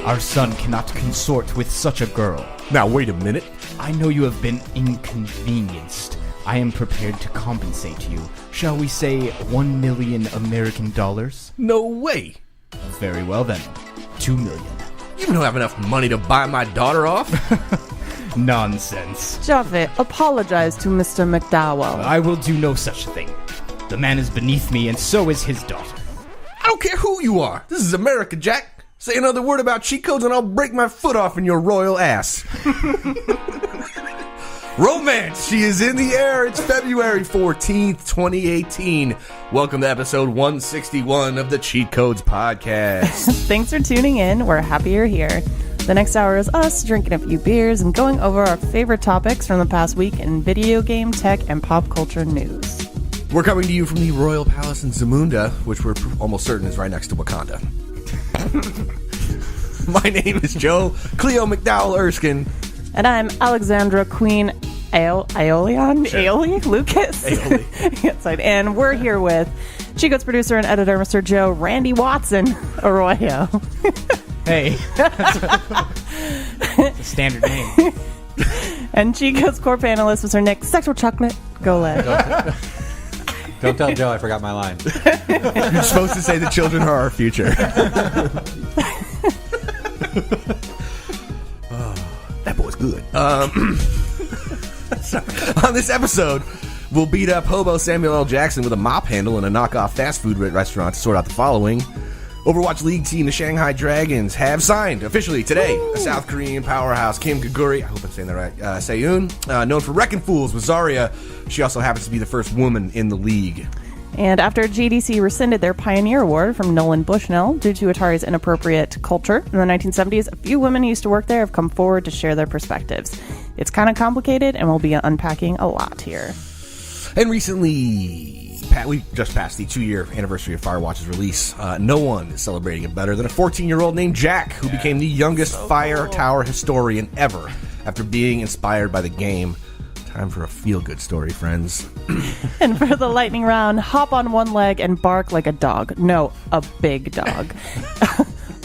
Our son cannot consort with such a girl. Now, wait a minute. I know you have been inconvenienced. I am prepared to compensate you. Shall we say 1 million American dollars? No way. Very well then. 2 million. You don't have enough money to buy my daughter off? Nonsense. Javed, apologize to Mr. McDowell. I will do no such thing. The man is beneath me, and so is his daughter. I don't care who you are. This is America, Jack. Say another word about cheat codes and I'll break my foot off in your royal ass. Romance, she is in the air. It's February 14th, 2018. Welcome to episode 161 of the Cheat Codes Podcast. Thanks for tuning in. We're happy you're here. The next hour is us drinking a few beers and going over our favorite topics from the past week in video game, tech, and pop culture news. We're coming to you from the Royal Palace in Zamunda, which we're almost certain is right next to Wakanda. My name is Joe Cleo McDowell Erskine. And I'm Alexandra Queen Aeolian? Sure. Aeoli? Lucas? Aeoli. Yes, and we're here with Cheat Codes producer and editor, Mr. Joe Randy Watson Arroyo. Hey. It's a standard name. And Cheat Codes core panelist, Mr. Nick Sexual Chocolate Gole. Don't tell Joe I forgot my line. You're supposed to say the children are our future. That boy's good. So, on this episode, we'll beat up hobo Samuel L. Jackson with a mop handle in a knockoff fast food restaurant to sort out the following. Overwatch League team, the Shanghai Dragons, have signed officially today a South Korean powerhouse, Kim Kaguri, I hope I'm saying that right, Seyoon, known for wrecking fools with Zarya. She also happens to be the first woman in the league. And after GDC rescinded their Pioneer Award from Nolan Bushnell due to Atari's inappropriate culture in the 1970s, a few women who used to work there have come forward to share their perspectives. It's kind of complicated, and we'll be unpacking a lot here. And recently, we just passed the 2-year anniversary of Firewatch's release. No one is celebrating it better than a 14-year-old named Jack, who became the youngest Fire Tower historian ever after being inspired by the game. Time for a feel-good story, friends. And for the lightning round, hop on one leg and bark like a dog. No, a big dog.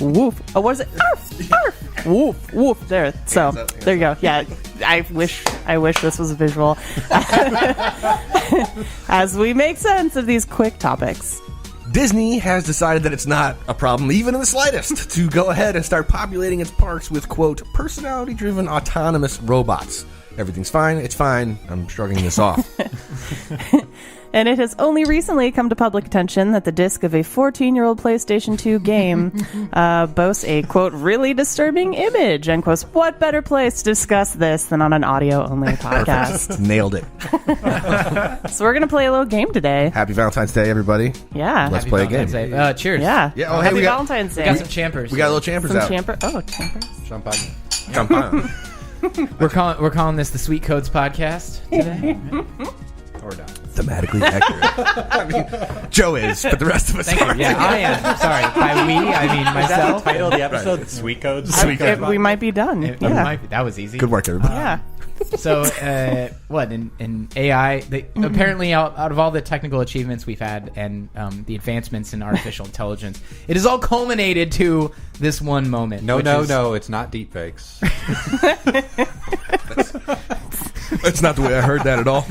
Woof. Oh, what is it? Arf, arf. Woof, woof. There. So, there you go. Yeah, I wish this was visual. As we make sense of these quick topics. Disney has decided that it's not a problem, even in the slightest, to go ahead and start populating its parks with, quote, personality-driven autonomous robots. Everything's fine. It's fine. I'm shrugging this off. And it has only recently come to public attention that the disc of a 14-year-old PlayStation 2 game boasts a, quote, really disturbing image, end quote. What better place to discuss this than on an audio-only podcast? Nailed it. So we're going to play a little game today. Happy Valentine's Day, everybody. Yeah. Let's play a game. Cheers. Yeah. Yeah. Oh, hey, Happy we got Valentine's Day. We got some champers. We got a little champers Some out. champers. Champagne. Champagne. We're calling this the Sweet Codes Podcast today. Or not. Thematically accurate. I mean, Joe is, but the rest of us Thank aren't. you. Yeah, I am. Sorry. By we, I mean myself. Title of the episode, Sweet Codes. Sweet Codes. We might be done. That was easy. Good work, everybody. Yeah. So, what in AI? Apparently, out of all the technical achievements we've had and the advancements in artificial intelligence, it has all culminated to this one moment. No, it's not deepfakes. That's not the way I heard that at all.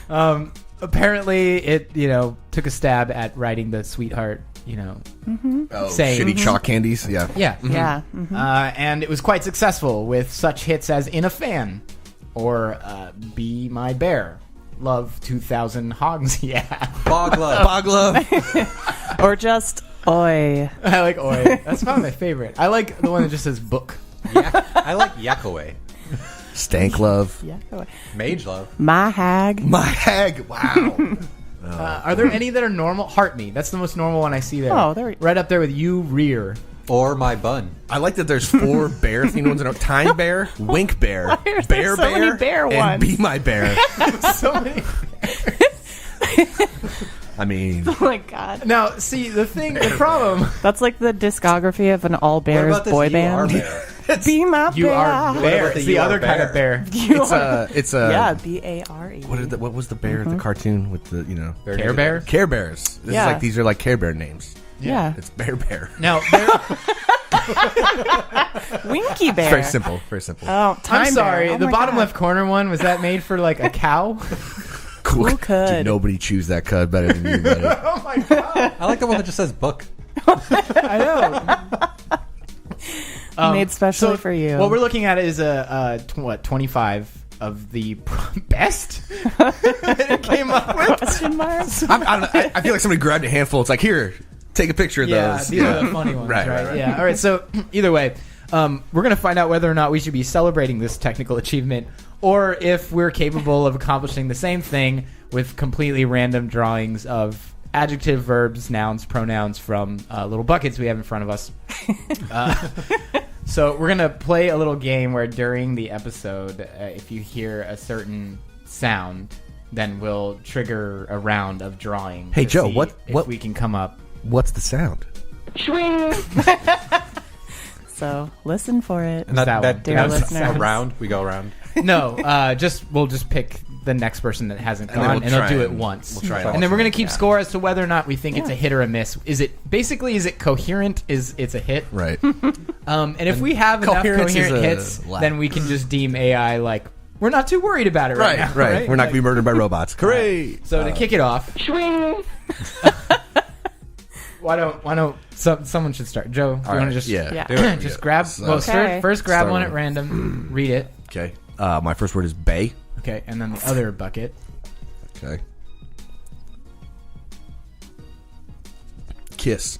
Wow. Apparently, it took a stab at writing the sweetheart. Saying shitty chalk candies. Yeah. Yeah. Yeah. And it was quite successful with such hits as In a Fan or Be My Bear, Love 2000 Hogs. Yeah. Bog love. Bog love. Or just oi. I like Oi. That's probably my favorite. I like the one that just says book. I like Yakaway. Stank love. Yeah. Mage love. My hag. My hag. Wow. Are there any that are normal? Heart Me. That's the most normal one I see there. Oh, there. Right up there with You Rear. Or my bun. I like that there's 4 bear-themed ones. Time Bear, Wink Bear, Why are there Bear so many bear and ones? Be My Bear. So many. I mean... Oh my god. Now, see, the problem... That's like the discography of an all What bears about this boy You Are band. Bear? Be my You bear. are bear. about the It's the You other Are kind Bear? of bear. You It's a... yeah, B-A-R-E. What was the bear at the cartoon with the, Care Bear? Care Bears. Yeah. These are like Care Bear names. Yeah. It's Bear Bear. Now, Winky Bear. It's very simple. Very simple. Oh, Time I'm sorry. Bear. Oh the my bottom God. left corner one, was that made for like a cow? Cool. Who could? Dude, nobody chews that cud better than you, buddy. Oh my god. I like the one that just says book. I know. Made specially for you. What we're looking at is 25 of the best it came up with. Question mark? I feel like somebody grabbed a handful. It's like, here, take a picture of Yeah, those. these are the funny ones, Right, right? right, right. Yeah. All right. So either way, we're going to find out whether or not we should be celebrating this technical achievement, or if we're capable of accomplishing the same thing with completely random drawings of adjective, verbs, nouns, pronouns from little buckets we have in front of us. So we're going to play a little game where during the episode, if you hear a certain sound, then we'll trigger a round of drawing. Hey, to Joe, see what if we can come up. What's the sound? So listen for it. And That one. Dear that's listeners. a round. We go around. No, we'll just pick the next person that hasn't And then gone, we'll and they'll try do it and- once. we'll try it and then we're gonna keep Yeah. score as to whether or not we think it's a hit or a miss. Is it coherent? Is it's a hit? Right. And if we have enough coherence is coherent a hits, lie. then we can just deem AI like we're not too worried about it right now. Right. We're not going to be murdered by robots. All Hooray. right. So to kick it off, why don't someone should start? Joe, do you want to just Yeah. Do it. just grab? So- Well, Okay. first grab Start one with- at random, read it. Okay. My first word is bay. Okay, and then the other bucket. Okay. Kiss.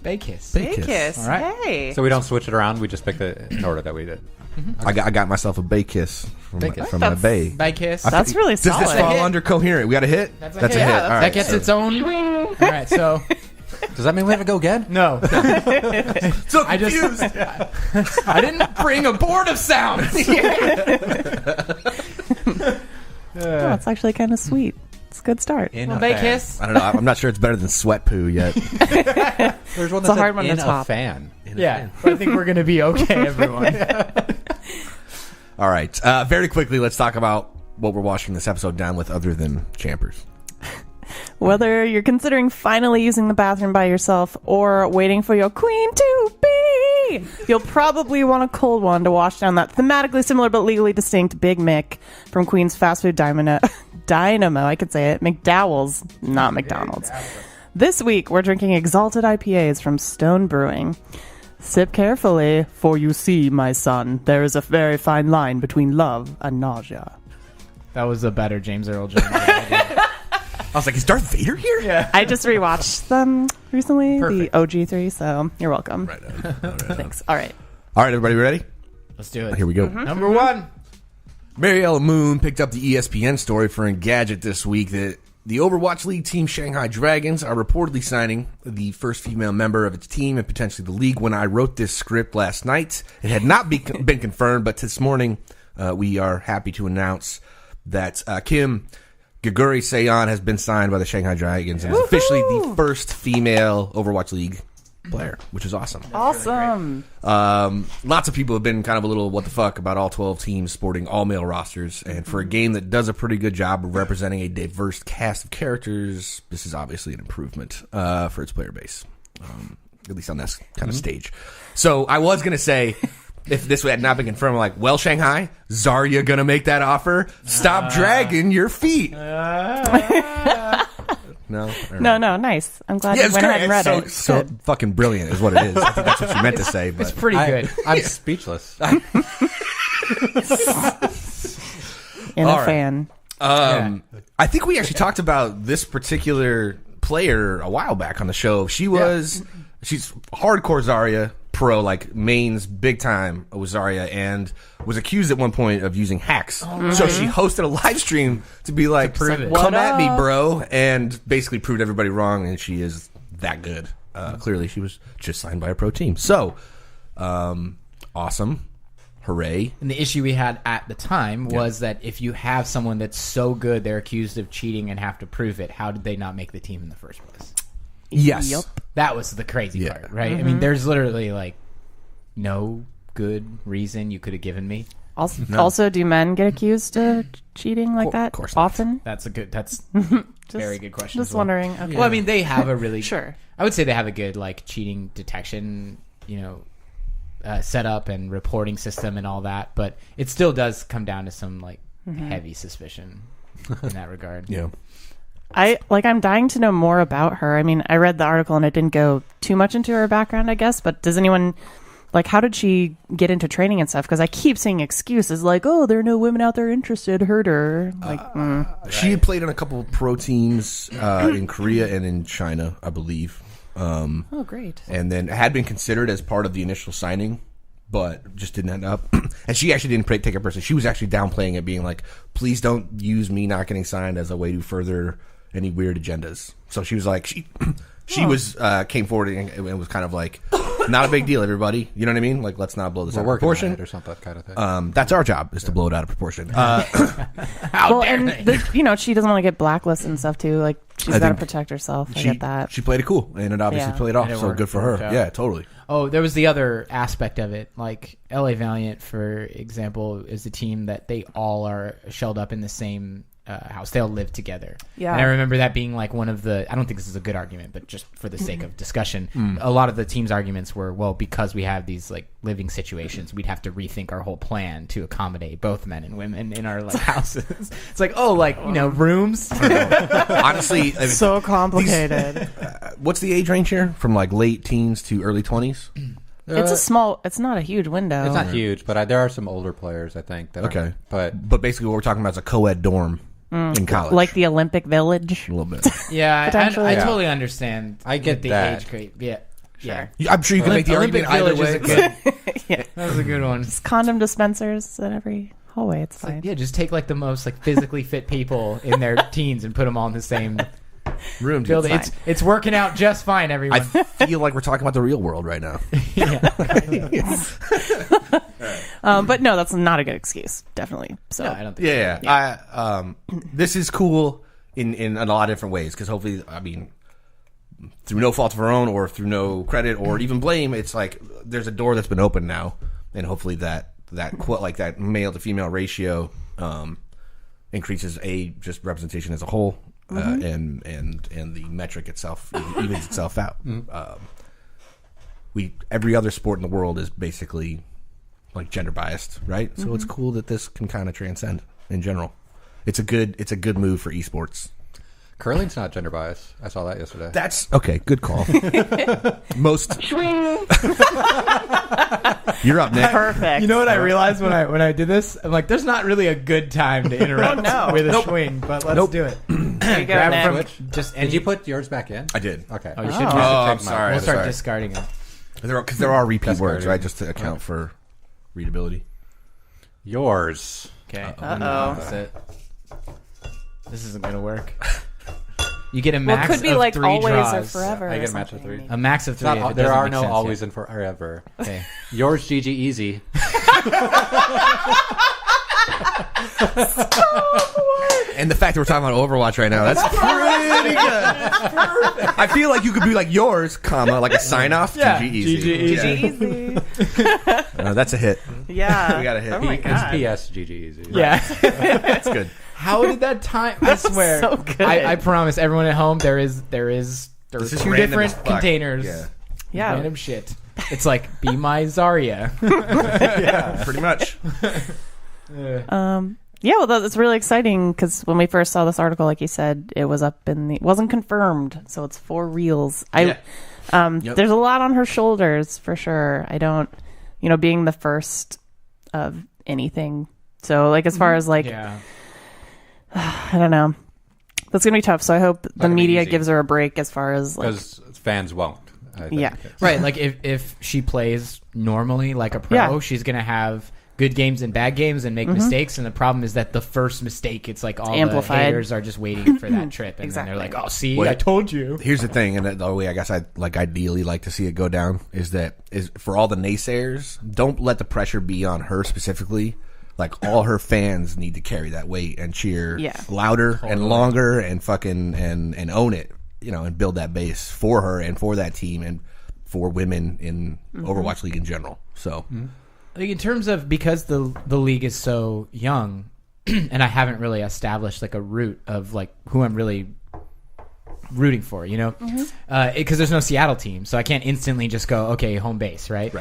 Bay kiss. Bay Hey, kiss. All right. Hey. So we don't switch it around. We just pick the in order that we did. I got myself a bay kiss from, Bay kiss. from my bay. Bay kiss. That's really Does this solid. fall hit. under coherent? We got a hit? That's a That's hit. a hit. Yeah, All right, that gets so- its own. All right, so Does that mean we have to go again? no, So I just confused. I didn't bring a board of sounds. Oh, it's actually kind of sweet. It's a good start. In Well, a Bay fan. kiss. I don't know. I'm not sure it's better than sweat poo yet. There's one It's a that's hard one to in a top. fan. Yeah, but I think we're gonna be okay, everyone. All right. Very quickly, let's talk about what we're washing this episode down with other than champers. Whether you're considering finally using the bathroom by yourself or waiting for your queen to be, you'll probably want a cold one to wash down that thematically similar but legally distinct Big Mick from Queen's fast food dynamo. I could say it. McDowell's, not McDonald's. This week, we're drinking exalted IPAs from Stone Brewing. Sip carefully, for you see, my son, there is a very fine line between love and nausea. That was a better James Earl Jones. I was like, is Darth Vader here? Yeah. I just rewatched them recently, Perfect. the OG3, so you're welcome. Right. Thanks. All right. All right, everybody ready? Let's do it. Here we go. Number one. Mariella Moon picked up the ESPN story for Engadget this week that the Overwatch League team Shanghai Dragons are reportedly signing the first female member of its team and potentially the league. When I wrote this script last night, it had not been confirmed, but this morning we are happy to announce that Kim Gaguri Seon has been signed by the Shanghai Dragons and is officially the first female Overwatch League player, which is awesome. Awesome. Lots of people have been kind of a little what the fuck about all 12 teams sporting all male rosters, and for a game that does a pretty good job of representing a diverse cast of characters, this is obviously an improvement for its player base, at least on this kind of stage. So I was going to say, if this had not been confirmed, I'm like, well, Shanghai, Zarya gonna make that offer? Stop dragging your feet. No, No, nice. I'm glad Yeah, you it's went great. ahead and read It's it. so fucking brilliant, is what it is. I think that's what you meant to say. But It's pretty good. I'm speechless. In All a right. fan. I think we actually talked about this particular player a while back on the show. She's hardcore Zarya pro, like mains big time with Zarya, and was accused at one point of using hacks. So she hosted a live stream to be like, prove it. come What at me, up? bro, and basically proved everybody wrong, and she is that good. Clearly she was just signed by a pro team. So, awesome. Hooray. And the issue we had at the time was that if you have someone that's so good they're accused of cheating and have to prove it, how did they not make the team in the first place? Yes. Yup. That was the crazy Yeah. part, right? I mean, there's literally like no good reason you could have given me. Also, do men get accused of cheating like that course not. often? That's very good question. Just as well. wondering. Okay. Well, I mean, they have a really Sure. I would say they have a good like cheating detection, setup and reporting system and all that, but it still does come down to some like heavy suspicion in that regard. Yeah. I'm dying to know more about her. I mean, I read the article and it didn't go too much into her background, I guess, but does anyone, like, how did she get into training and stuff? Because I keep seeing excuses like, oh, there are no women out there interested, heard her. Like, She had played on a couple of pro teams in Korea and in China, I believe. oh, great. And then had been considered as part of the initial signing, but just didn't end up. And she actually didn't take it personally. She was actually downplaying it, being like, please don't use me not getting signed as a way to further any weird agendas. So she was like, she was came forward and was kind of like, not a big deal, everybody. You know what I mean? Like, let's not blow this out of proportion or something kind of thing. That's our job, is to blow it out of proportion. Well, and she doesn't want to get blacklisted and stuff too. Like, she's got to protect herself. I get that. She played it cool, and it obviously played off. So good for her. Yeah, totally. Oh, there was the other aspect of it. Like LA Valiant, for example, is a team that they all are shelled up in the same house. They all live together. Yeah. And I remember that being like one of the, I don't think this is a good argument, but just for the sake of discussion, a lot of the team's arguments were, well, because we have these like living situations, we'd have to rethink our whole plan to accommodate both men and women in our like houses. It's like, oh, like, rooms. Honestly, So complicated. what's the age range here? From like late teens to early 20s? It's not a huge window. It's not huge, but there are some older players, I think. That Okay. But basically what we're talking about is a co-ed dorm in college. Like the Olympic Village. a little bit. Yeah, Potentially. I totally understand. I get the that. age grade. Yeah. Yeah. I'm sure you can make the Olympic argument either Village way. is a good. Yeah. That was a good one. Condom dispensers at every hallway. It's fine. Yeah, just take like the most like physically fit people in their teens and put them all in the same Room, dude. building. It's working out just fine, everyone. I feel like we're talking about the real world right now. But no, that's not a good excuse. Definitely. So No, I don't think. Yeah. This is cool in a lot of different ways, because hopefully, I mean, through no fault of our own or through no credit or even blame, it's like there's a door that's been opened now, and hopefully that male to female ratio increases just representation as a whole, and the metric itself evens itself out. Every other sport in the world is basically like gender biased, right? So it's cool that this can kind of transcend in general. It's a good move for esports. curling's not gender biased. I saw that yesterday. That's okay. Good call. Most. You're up, Nick. perfect. You know what I realized when I did this? I'm like, there's not really a good time to interrupt with a swing, but let's do it. There you go, Grab it Nick. from just Did you put yours back in? I did. Okay. Oh, you should. I'm sorry. We'll start Sorry. discarding it. Because there are repeat That's words, good. right? Just to account for readability. Yours. Okay. Uh-oh. That's it. This isn't gonna work. You get a Well, it max could be of like 3 always draws. or forever. I or get a match of something. 3. A max of 3. if it There doesn't are make no sense always yet. and forever. Okay. Yours, GG Easy. And the fact that we're talking about Overwatch right now, that's pretty good. I feel like you could be like yours, comma, like a sign off. Yeah. GG easy. GG easy. Easy. That's a hit. Yeah. We got a hit. Oh my It's God. PS GG Easy. Yeah. That's good. How did that time? I swear. so good. I promise everyone at home there is This is 2 random different as fuck. containers. Yeah. Yeah. Random shit. It's like be my Zarya. Yeah, pretty much. Yeah, well, that's really exciting because when we first saw this article, like you said, it was up in the, it wasn't confirmed, so it's for reals. Yep. There's a lot on her shoulders for sure. I don't, being the first of anything. So, like, as far as like, Yeah. I don't know, that's gonna be tough. So I hope the gonna be media easy. gives her a break as far as like, Because fans won't. I think. Yeah. Right. Like if she plays normally like a pro, Yeah. she's gonna have good games and bad games and make mistakes. And the problem is that the first mistake, it's like all amplified. the haters are just waiting for that trip, and Exactly. then they're like, "Oh, see, Wait. I told you." Here's the thing, and the way I guess I'd like ideally like to see it go down is for all the naysayers, don't let the pressure be on her specifically. Like, all her fans need to carry that weight and cheer louder and longer and fucking and own it, and build that base for her and for that team and for women in Overwatch League in general. So, Like in terms of, because the league is so young, and I haven't really established like a route of like who I'm really rooting for, because there's no Seattle team, so I can't instantly just go, okay, home base, right?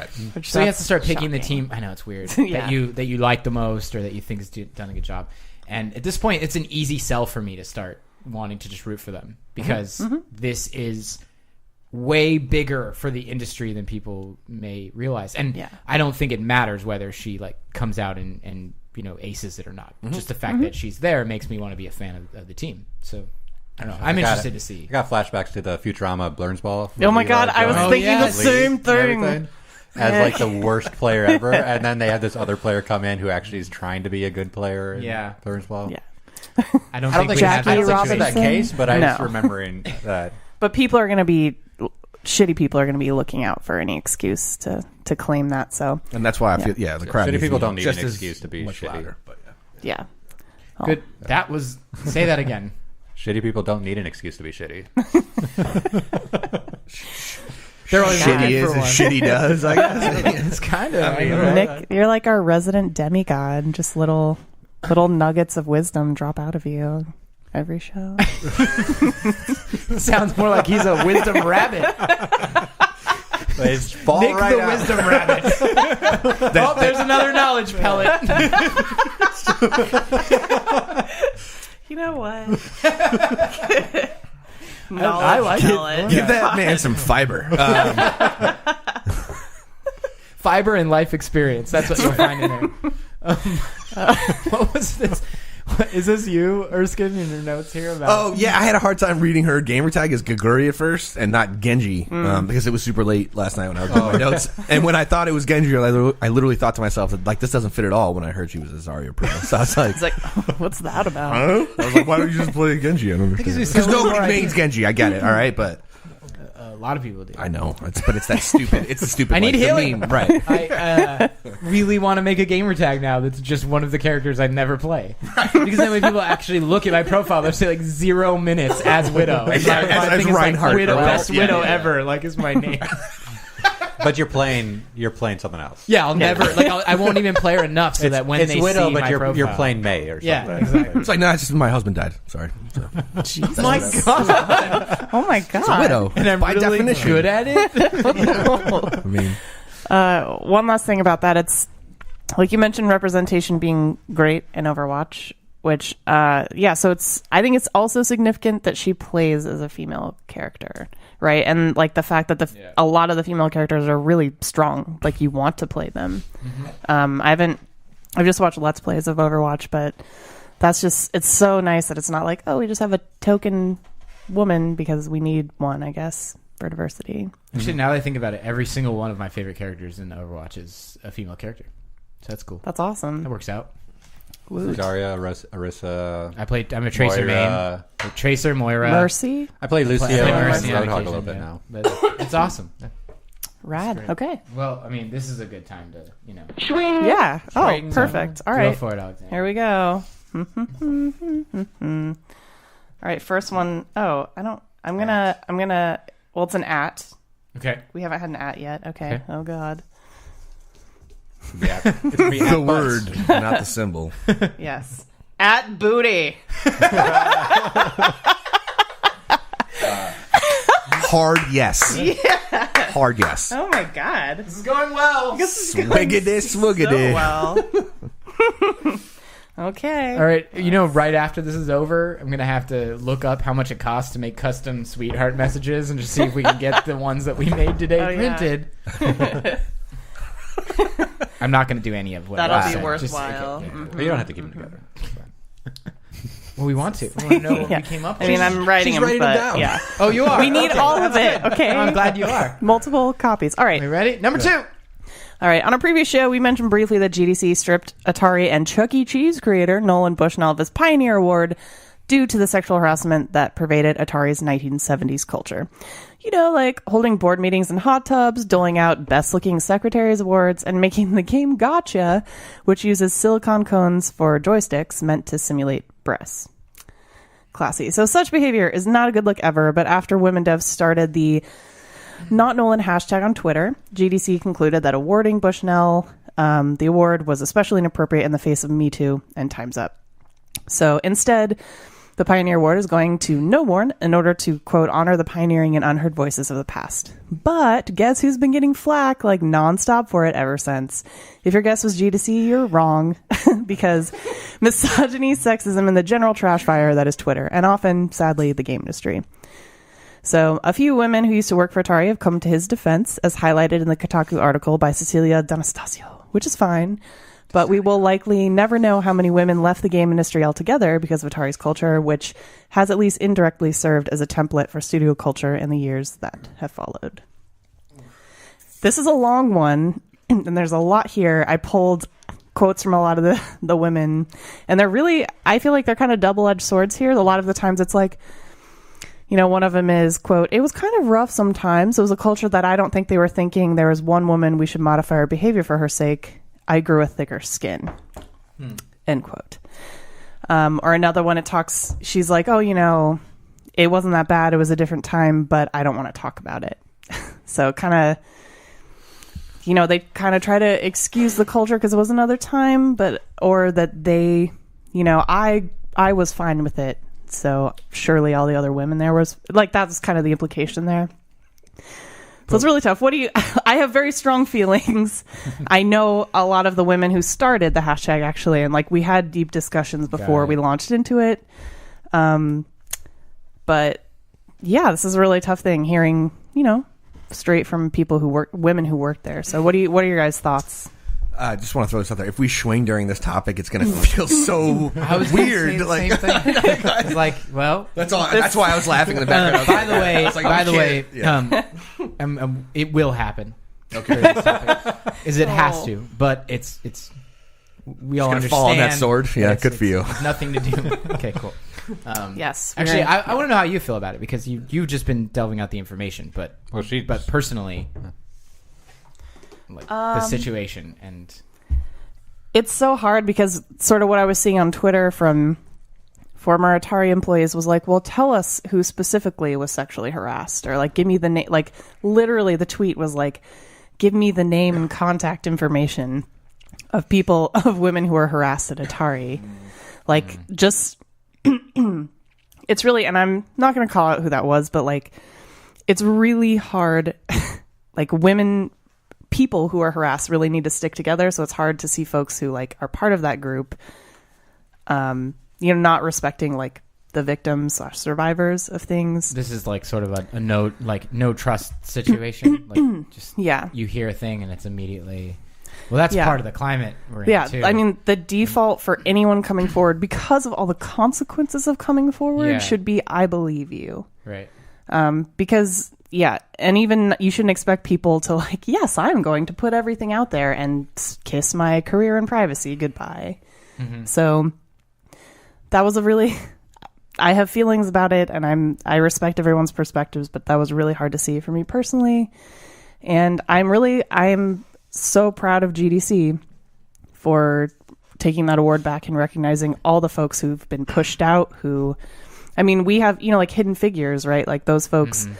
So you have to start picking the team. I know it's weird that you like the most or that you think has done a good job. And at this point, it's an easy sell for me to start wanting to just root for them because this is way bigger for the industry than people may realize. And I don't think it matters whether she comes out and aces it or not. Just the fact that she's there makes me want to be a fan of the team. So I don't know. I'm interested to see. I got flashbacks to the Futurama Blurnsball. Oh my god, I was thinking the same thing. As the worst player ever, and then they have this other player come in who actually is trying to be a good player in Blurnsball. Yeah. I don't think Jackie that's that case, but I'm just No. remembering that. But people are going to be shitty. People are going to be looking out for any excuse to claim that. So, and that's why I feel the crowd. Shitty people don't need just an excuse to be much shitty. louder, but yeah. Good. That was. Say that again. Shitty people don't need an excuse to be shitty. They're always shitty is as shitty does. I guess it's kind of. Nick, you're like our resident demigod. Just little nuggets of wisdom drop out of you every show. Sounds more like he's a wisdom rabbit. It's fall Nick right the out. wisdom rabbit. There's another knowledge pellet. You know what? I like it. give that man some fiber. Fiber and life experience. That's what you'll find in there. What was this? Is this you, Erskine, in your notes here? About Oh, yeah, I had a hard time reading her gamer tag as Gaguri at first and not Genji because it was super late last night when I was doing my notes. And when I thought it was Genji, I literally thought to myself that this doesn't fit at all when I heard she was a Zarya Pro. So I was like, It's like, what's that about? I was like, why don't you just play Genji? I don't understand. Because nobody mains Genji. I get it, all right? But a lot of people do. I know. But it's that stupid. It's the stupid. I need the healing. meme. Right. I really want to make a gamer tag now that's just one of the characters I never play. Because then when people actually look at my profile, they'll say 0 minutes as Widow. And Yeah, my as thing is Reinhardt. Widow, Well, best yeah, Widow yeah. ever. Is my name. But you're playing something else. Yeah, I'll never. I won't even play her enough so that when it's they Widow, see but my you're profile, playing May or something. Yeah, exactly. It's like, no, it's just my husband died. Sorry. So, My God, Oh my god. it's a widow. and I'm by really definition. good at it. I mean, One last thing about that, it's like you mentioned representation being great in Overwatch, which so I think it's also significant that she plays as a female character, right? And the fact that a lot of the female characters are really strong, you want to play them. I've just watched Let's Plays of Overwatch, but it's so nice that it's not we just have a token woman because we need one, I guess, for diversity. Actually, now that I think about it, every single one of my favorite characters in Overwatch is a female character. So that's cool. That's awesome. That works out. Zarya, Orisa. I'm a Tracer Moira. main. Tracer, Moira. Mercy. I play Lucio I play and Mercy on Roadhog a occasion, little bit yeah. now. But it's awesome. Rad. great. Okay. Well, I mean, this is a good time to, Yeah. Oh, Right, perfect. so All Go right. for it, Alexander. Here we go. All right, first one. Oh, I'm gonna well, it's an at. Okay. We haven't had an at yet. Okay. Oh god. Yeah, it's gonna be the word, not the symbol. Yes. At booty. Hard yes. Yeah. Hard yes. Oh my god. This is going well. Swiggity, swiggity. So well. Okay. All right. Right after this is over, I'm going to have to look up how much it costs to make custom sweetheart messages and just see if we can get the ones that we made today printed. I'm not going to do any of what That'll I be said. worthwhile. But you don't have to keep them together. It's fine. Well, we want to. We want to know what Yeah. we came up I with. mean, I'm writing she's them, writing them but down. yeah. Oh, you are? We need Okay. all of it. Okay. I'm glad you are. Multiple copies. All right. Are you ready? Number 2. All right. On a previous show, we mentioned briefly that GDC stripped Atari and Chuck E. Cheese creator Nolan Bushnell of his Pioneer Award due to the sexual harassment that pervaded Atari's 1970s culture. Holding board meetings in hot tubs, doling out best-looking secretaries awards, and making the game Gotcha, which uses silicone cones for joysticks meant to simulate breasts. Classy. So such behavior is not a good look ever, but after women devs started the Not Nolan hashtag on Twitter, GDC concluded that awarding Bushnell the award was especially inappropriate in the face of Me Too and Time's Up. So instead, The Pioneer Award is going to No One in order to, quote, honor the pioneering and unheard voices of the past. But guess who's been getting flack like nonstop for it ever since? If your guess was G2C, you're wrong. Because misogyny, sexism, and the general trash fire that is Twitter, and often, sadly, the game industry. So a few women who used to work for Atari have come to his defense, as highlighted in the Kotaku article by Cecilia D'Anastasio, which is fine. But we will likely never know how many women left the game industry altogether because of Atari's culture, which has at least indirectly served as a template for studio culture in the years that have followed. This is a long one, and there's a lot here. I pulled quotes from a lot of the women, and they're really, I feel like they're kind of double-edged swords here. A lot of the times it's like, you know, one of them is, quote, "It was kind of rough sometimes. It was a culture that I don't think they were thinking there was one woman we should modify our behavior for her sake. I grew a thicker skin," end quote. Or another one, she's like, "Oh, you know, it wasn't that bad. It was a different time, but I don't want to talk about it." So kind of, you know, they kind of try to excuse the culture because it was another time, or that they, you know, I was fine with it. So surely all the other women there was like, that's kind of the implication there. So it's really tough. I have very strong feelings. I know a lot of the women who started the hashtag actually, and like we had deep discussions before we launched into it. But yeah, this is a really tough thing hearing, you know, straight from women who work there. So what are your guys' thoughts? I just want to throw this out there. If we swing during this topic, it's going to feel so weird. Like, same thing. It's like, well, that's all. That's why I was laughing in the background. By the way, it will happen. Okay, it has to, but it's we all understand. Fall on that sword. Yeah, good for you. Nothing to do. Okay, cool. Yes. Actually, I want to know how you feel about it because you've just been delving out the information, but personally. Like the situation, and it's so hard because sort of what I was seeing on Twitter from former Atari employees was like, well, tell us who specifically was sexually harassed, or like give me the name. Like literally the tweet was like, give me the name and contact information of women who were harassed at Atari. Like just it's really, and I'm not going to call out who that was, but like it's really hard. Like people who are harassed really need to stick together, so it's hard to see folks who like are part of that group you know, not respecting like the victims / survivors of things. This is like sort of a no trust situation. Like just you hear a thing and it's immediately, well, that's part of the climate we're in too. I mean, the default for anyone coming forward because of all the consequences of coming forward should be, I believe you. Right. Because and even you shouldn't expect people to like, yes, I'm going to put everything out there and kiss my career and privacy goodbye. Mm-hmm. So that was I have feelings about it, and I respect everyone's perspectives, but that was really hard to see for me personally. And I am so proud of GDC for taking that award back and recognizing all the folks who've been pushed out, we have, you know, like Hidden Figures, right? Like those folks, mm-hmm.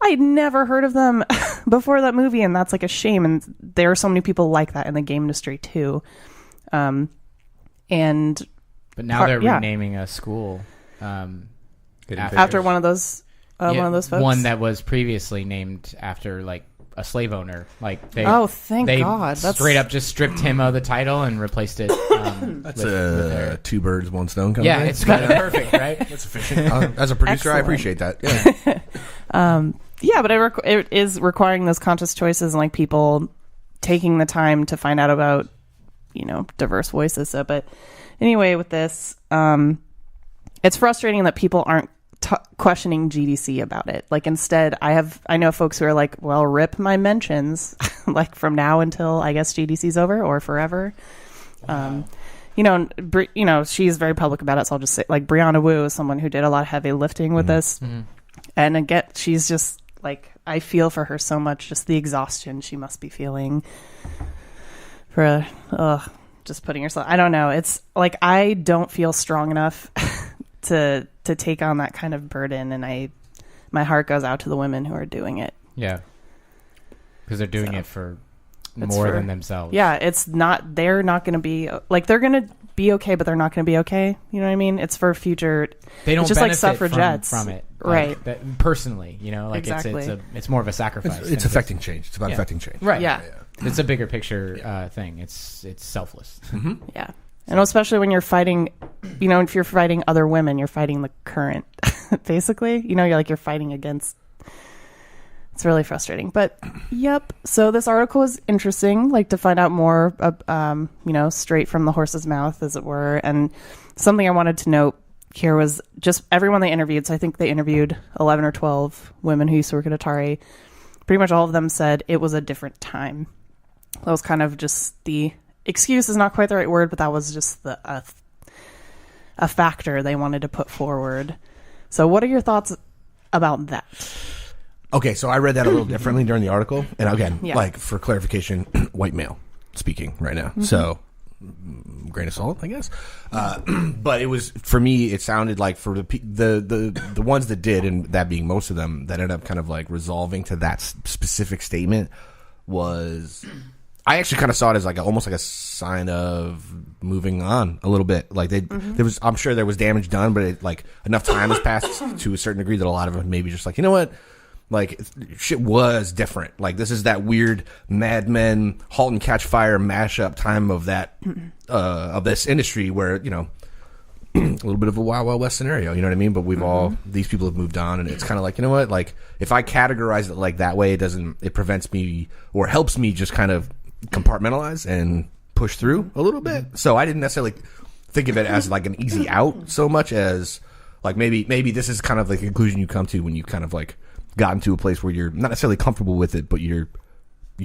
I had never heard of them before that movie, and that's like a shame. And there are so many people like that in the game industry too. But now they're renaming a school after one of those folks. One that was previously named after like a slave owner. Like they thank God. That's straight up just stripped him of the title and replaced it. That's two birds, one stone. Kind of it's kind of perfect, right? That's efficient. As a producer, I appreciate that. Yeah. But it is requiring those conscious choices and like people taking the time to find out about, you know, diverse voices. So, but anyway, with this, it's frustrating that people aren't questioning GDC about it. Like instead, I know folks who are like, well, rip my mentions, like from now until I guess GDC's over or forever. Wow. She's very public about it, so I'll just say like Brianna Wu is someone who did a lot of heavy lifting with this, and again, she's just like, I feel for her so much, just the exhaustion she must be feeling for just putting herself. I don't know. It's like I don't feel strong enough to take on that kind of burden, and my heart goes out to the women who are doing it. Yeah, because they're doing it for more than themselves. Yeah, they're not going to be, like, they're going to be okay, but they're not going to be okay. You know what I mean? It's for future. They don't it's just benefit like suffragettes from it. Right. Personally, like exactly. it's more of a sacrifice. It's affecting change. It's about affecting change. Right. Yeah. It's a bigger picture thing. It's selfless. Mm-hmm. Yeah. And especially when you're fighting, if you're fighting other women, you're fighting the current, basically. You're fighting against. It's really frustrating. But, yep. So this article is interesting, like to find out more, straight from the horse's mouth, as it were. And something I wanted to note here was just everyone they interviewed. So I think they interviewed 11 or 12 women who used to work at Atari. Pretty much all of them said it was a different time. That was kind of just the... excuse is not quite the right word, but that was just a factor they wanted to put forward. So what are your thoughts about that? Okay, so I read that a little differently during the article. And again, Yeah. like for clarification, white male speaking right now. Mm-hmm. So grain of salt, I guess. But it was, for me, it sounded like for the ones that did, and that being most of them, that ended up kind of like resolving to that specific statement was... I actually kind of saw it as like almost like a sign of moving on a little bit. Like there was, I'm sure there was damage done, but like enough time has passed to a certain degree that a lot of them maybe just like, you know what, like shit was different. Like this is that weird Mad Men, Halt and Catch Fire mashup time of that of this industry where a little bit of a Wild Wild West scenario. You know what I mean? But we've all these people have moved on, and it's kind of like, you know what, like if I categorize it like that way, it prevents me or helps me just kind of compartmentalize and push through a little bit. So I didn't necessarily think of it as like an easy out so much as like maybe this is kind of like the conclusion you come to when you kind of like gotten to a place where you're not necessarily comfortable with it, but you've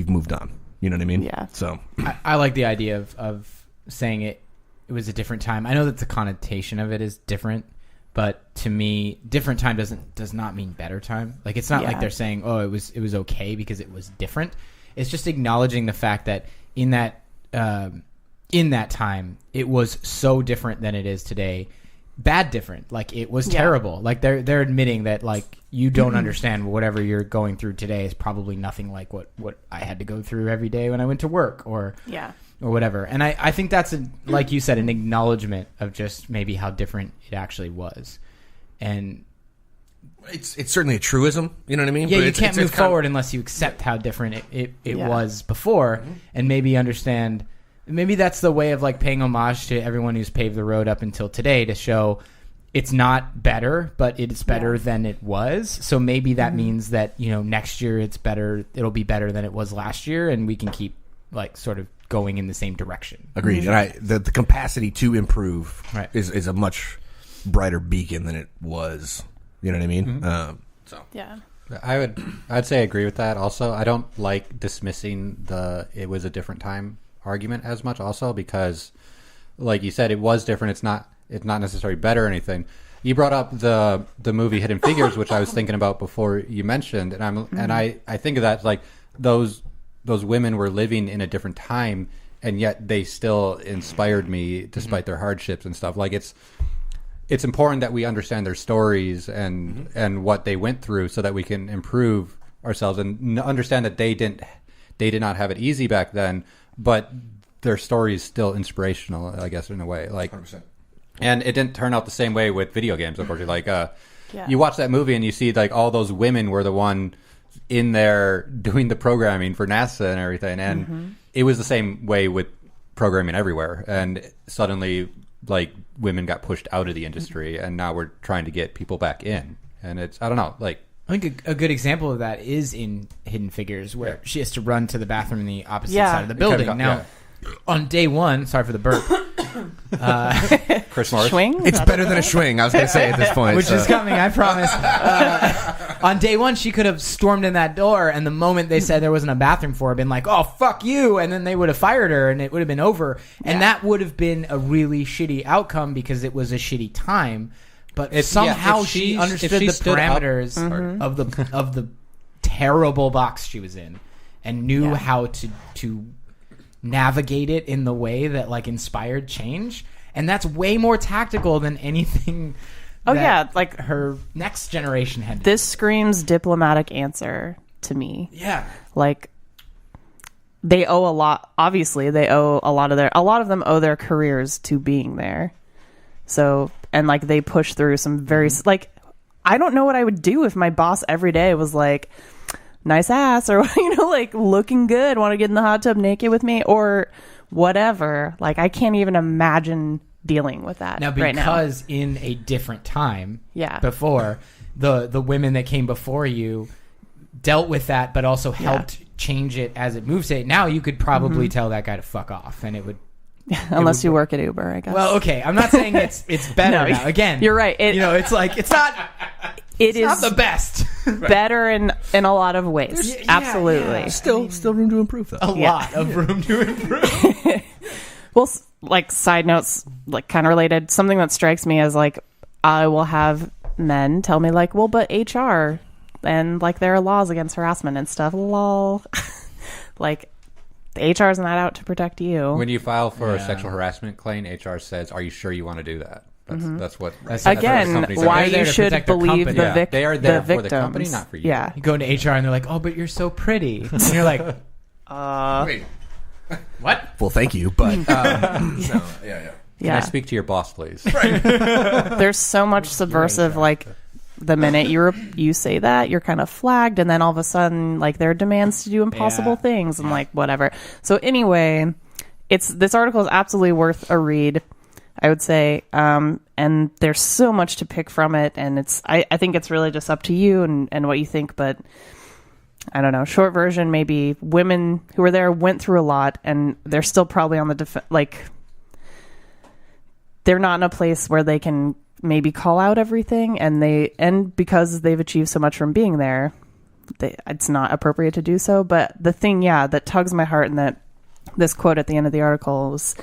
moved on. You know what I mean? Yeah. So I like the idea of saying it was a different time. I know that the connotation of it is different, but to me, different time does not mean better time. Like it's not like they're saying, oh, it was okay because it was different. It's just acknowledging the fact that in that time, it was so different than it is today. Bad different. Like, it was terrible. Like, they're admitting that, like, you don't understand whatever you're going through today is probably nothing like what I had to go through every day when I went to work or whatever. And I think that's, like you said, an acknowledgement of just maybe how different it actually was. And... It's certainly a truism, you know what I mean? Yeah, but you can't move forward unless you accept how different it was before, and maybe understand. Maybe that's the way of like paying homage to everyone who's paved the road up until today to show it's not better, but it's better than it was. So maybe that means that next year it's better. It'll be better than it was last year, and we can keep like sort of going in the same direction. Agreed. And the capacity to improve is a much brighter beacon than it was. You know what I mean? I'd say I agree with that. Also, I don't like dismissing it was a different time argument as much. Also, because, like you said, it was different. It's not necessarily better or anything. You brought up the movie Hidden Figures, which I was thinking about before you mentioned, and I think of that like those women were living in a different time, and yet they still inspired me despite their hardships and stuff. Like it's important that we understand their stories and what they went through so that we can improve ourselves and understand that they did not have it easy back then, but their story is still inspirational, I guess, in a way. Like, 100%. And it didn't turn out the same way with video games, unfortunately. Like, you watch that movie and you see like all those women were the one in there doing the programming for NASA and everything, and it was the same way with programming everywhere. And suddenly, like, women got pushed out of the industry, and now we're trying to get people back in. And it's, I don't know, like... I think a good example of that is in Hidden Figures, where she has to run to the bathroom in the opposite side of the building. Now, on day one, sorry for the burp, Chris Morris. Schwing? It's better than a schwing, I was going to say at this point. Which is coming, I promise. On day one, she could have stormed in that door, and the moment they said there wasn't a bathroom for her, been like, oh, fuck you, and then they would have fired her, and it would have been over. And that would have been a really shitty outcome because it was a shitty time. But somehow she understood the parameters of the terrible box she was in and knew how to navigate it in the way that like inspired change. And that's way more tactical than anything like her next generation had to this screams diplomatic answer to me. Yeah. Like they owe a lot. Obviously, they owe a lot of them owe their careers to being there. So, and like they push through some very like, I don't know what I would do if my boss every day was like, nice ass, or like looking good, want to get in the hot tub naked with me or whatever. Like I can't even imagine dealing with that now right now. Because in a different time, Yeah. before the women that came before you dealt with that, but also helped change it as it moves it. Now you could probably tell that guy to fuck off, and it would. Unless you work at Uber, I guess. Well, okay, I'm not saying it's better No, now. Again, you're right. It's like it's not. It is Not the best. better in a lot of ways. Absolutely. yeah. Still room to improve, though. A lot of room to improve. Well, like side notes, like kind of related. Something that strikes me as like I will have men tell me like, well, but HR and like there are laws against harassment and stuff. Lol. Like the HR is not out to protect you. When you file for a sexual harassment claim, HR says, "Are you sure you want to do that?" That's what. That's Again, what the company's why like. They're you there to should protect their believe company. the Yeah, they are there for the victims. company, not for you. Yeah. You go into HR and they're like, "Oh, but you're so pretty," and you're like, Wait. "What?" Well, thank you, but no, yeah. Can I Yeah. speak to your boss, please? There's so much subversive, like the minute you say that, you're kind of flagged, and then all of a sudden, like there are demands to do impossible Yeah. things and like whatever. So anyway, this article is absolutely worth a read, I would say. And there's so much to pick from it, and I think it's really just up to you and what you think, but I don't know. Short version, maybe women who were there went through a lot, and they're still probably on the they're not in a place where they can maybe call out everything, and because they've achieved so much from being there, it's not appropriate to do so. But the thing, that tugs my heart, and that this quote at the end of the article was,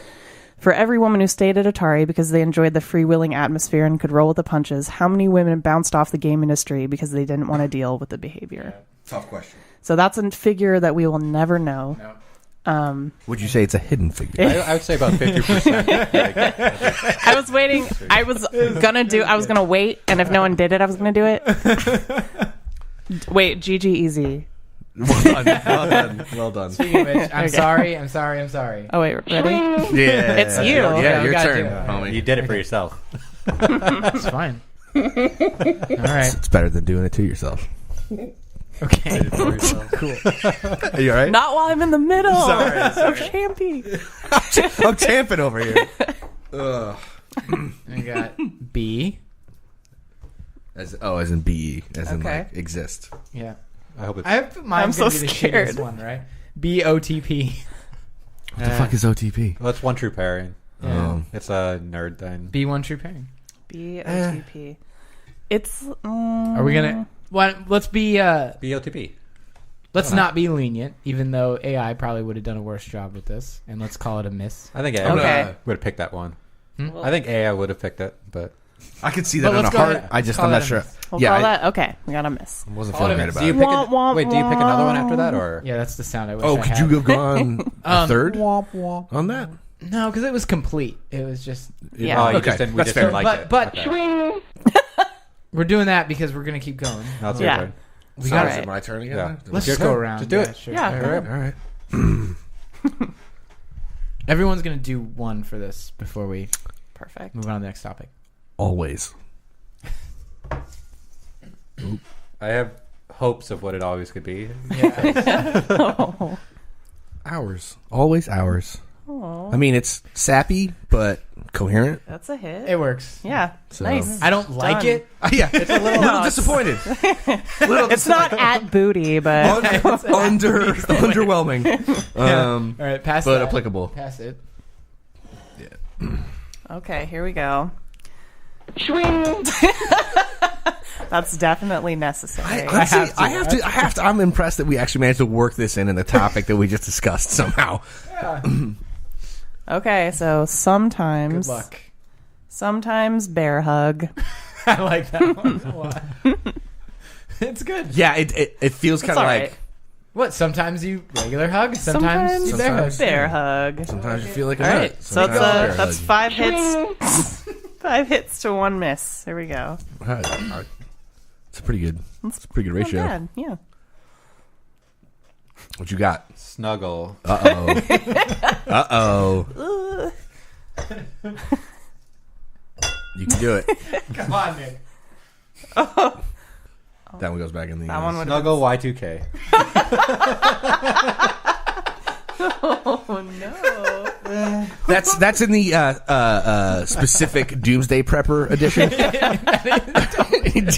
for every woman who stayed at Atari because they enjoyed the freewheeling atmosphere and could roll with the punches, how many women bounced off the game industry because they didn't want to deal with the behavior? Tough question. So that's a figure that we will never know. No. Would you say it's a hidden figure? I would say about 50%. I was waiting. I was gonna wait, and if no one did it, I was gonna do it. Wait, GG easy. Well done. Speaking of which, I'm Okay. sorry. Oh wait, ready? Yeah, It's you. Yeah, your gotta turn, do it. homie. You did it for yourself. It's fine. All right. It's better than doing it to yourself. Okay. Cool. Are you all right? Not while I'm in the middle. Sorry. I'm champy. I'm champing over here. Ugh. I got B. As in B, as in Okay. like exist. Yeah. I hope it's. I have mine's I'm gonna so be the scared. shittiest one, right? BOTP. What the fuck is OTP? Well, that's one true pairing. Oh. It's a nerd thing. B1 true pairing. BOTP. It's. Are we gonna? Let's be. BOTP. Let's not be lenient, even though AI probably would have done a worse job with this, and let's call it a miss. I think AI Okay. would have picked that one. Hmm? I think AI would have picked it, but I could see that Well, in a let's heart. call it- I'm call not that a sure. miss. We'll Yeah, call I that. Okay, we got a miss. wasn't Call it feeling a great miss. about do you it. pick Womp, womp, wait? Do you pick another one after that, or Yeah, that's the sound I wish. Oh, I could had. you have gone a third on that? No, because it was complete. It was just. Yeah. Oh, you Okay, just didn't. We that's just fair. didn't like But- it. but- Okay. We're doing that because we're gonna keep going. That's Yeah. your turn. We So got is Alright. it my turn again? Yeah. then? Let's Your just go turn. around. Just do it. Sure. Yeah. All right. Everyone's gonna do one for this before we Perfect. move on to the next topic. Always. I have hopes of what it always could be. Yeah. Hours. Always hours. Oh, I mean, it's sappy, but coherent. that's a hit. It works. Yeah, So- nice. I don't like Done. it. Yeah, it's a little No, disappointed. It's not at booty, but Underwhelming. All right, pass But that. applicable. Pass it. okay, here we go. That's definitely necessary. I have to. I'm impressed that we actually managed to work this in the topic that we just discussed somehow. Okay, so Good sometimes bear hug. I like that one a lot. It's good. Yeah, it feels kind of all like right. What? Sometimes you regular hug. Sometimes you bear hug. Sometimes- bear hug. sometimes you feel like a All nut. right, so Sometimes that's you're 5 hits. 5 hits to 1 miss. Here we go. all right. It's a pretty good. It's a pretty good Not ratio. bad. Yeah. What you got? Snuggle. Uh-oh. You can do it. Come on, Nick. That one goes back in the That one would Snuggle Y2K. Oh no. That's in the specific Doomsday Prepper edition. Do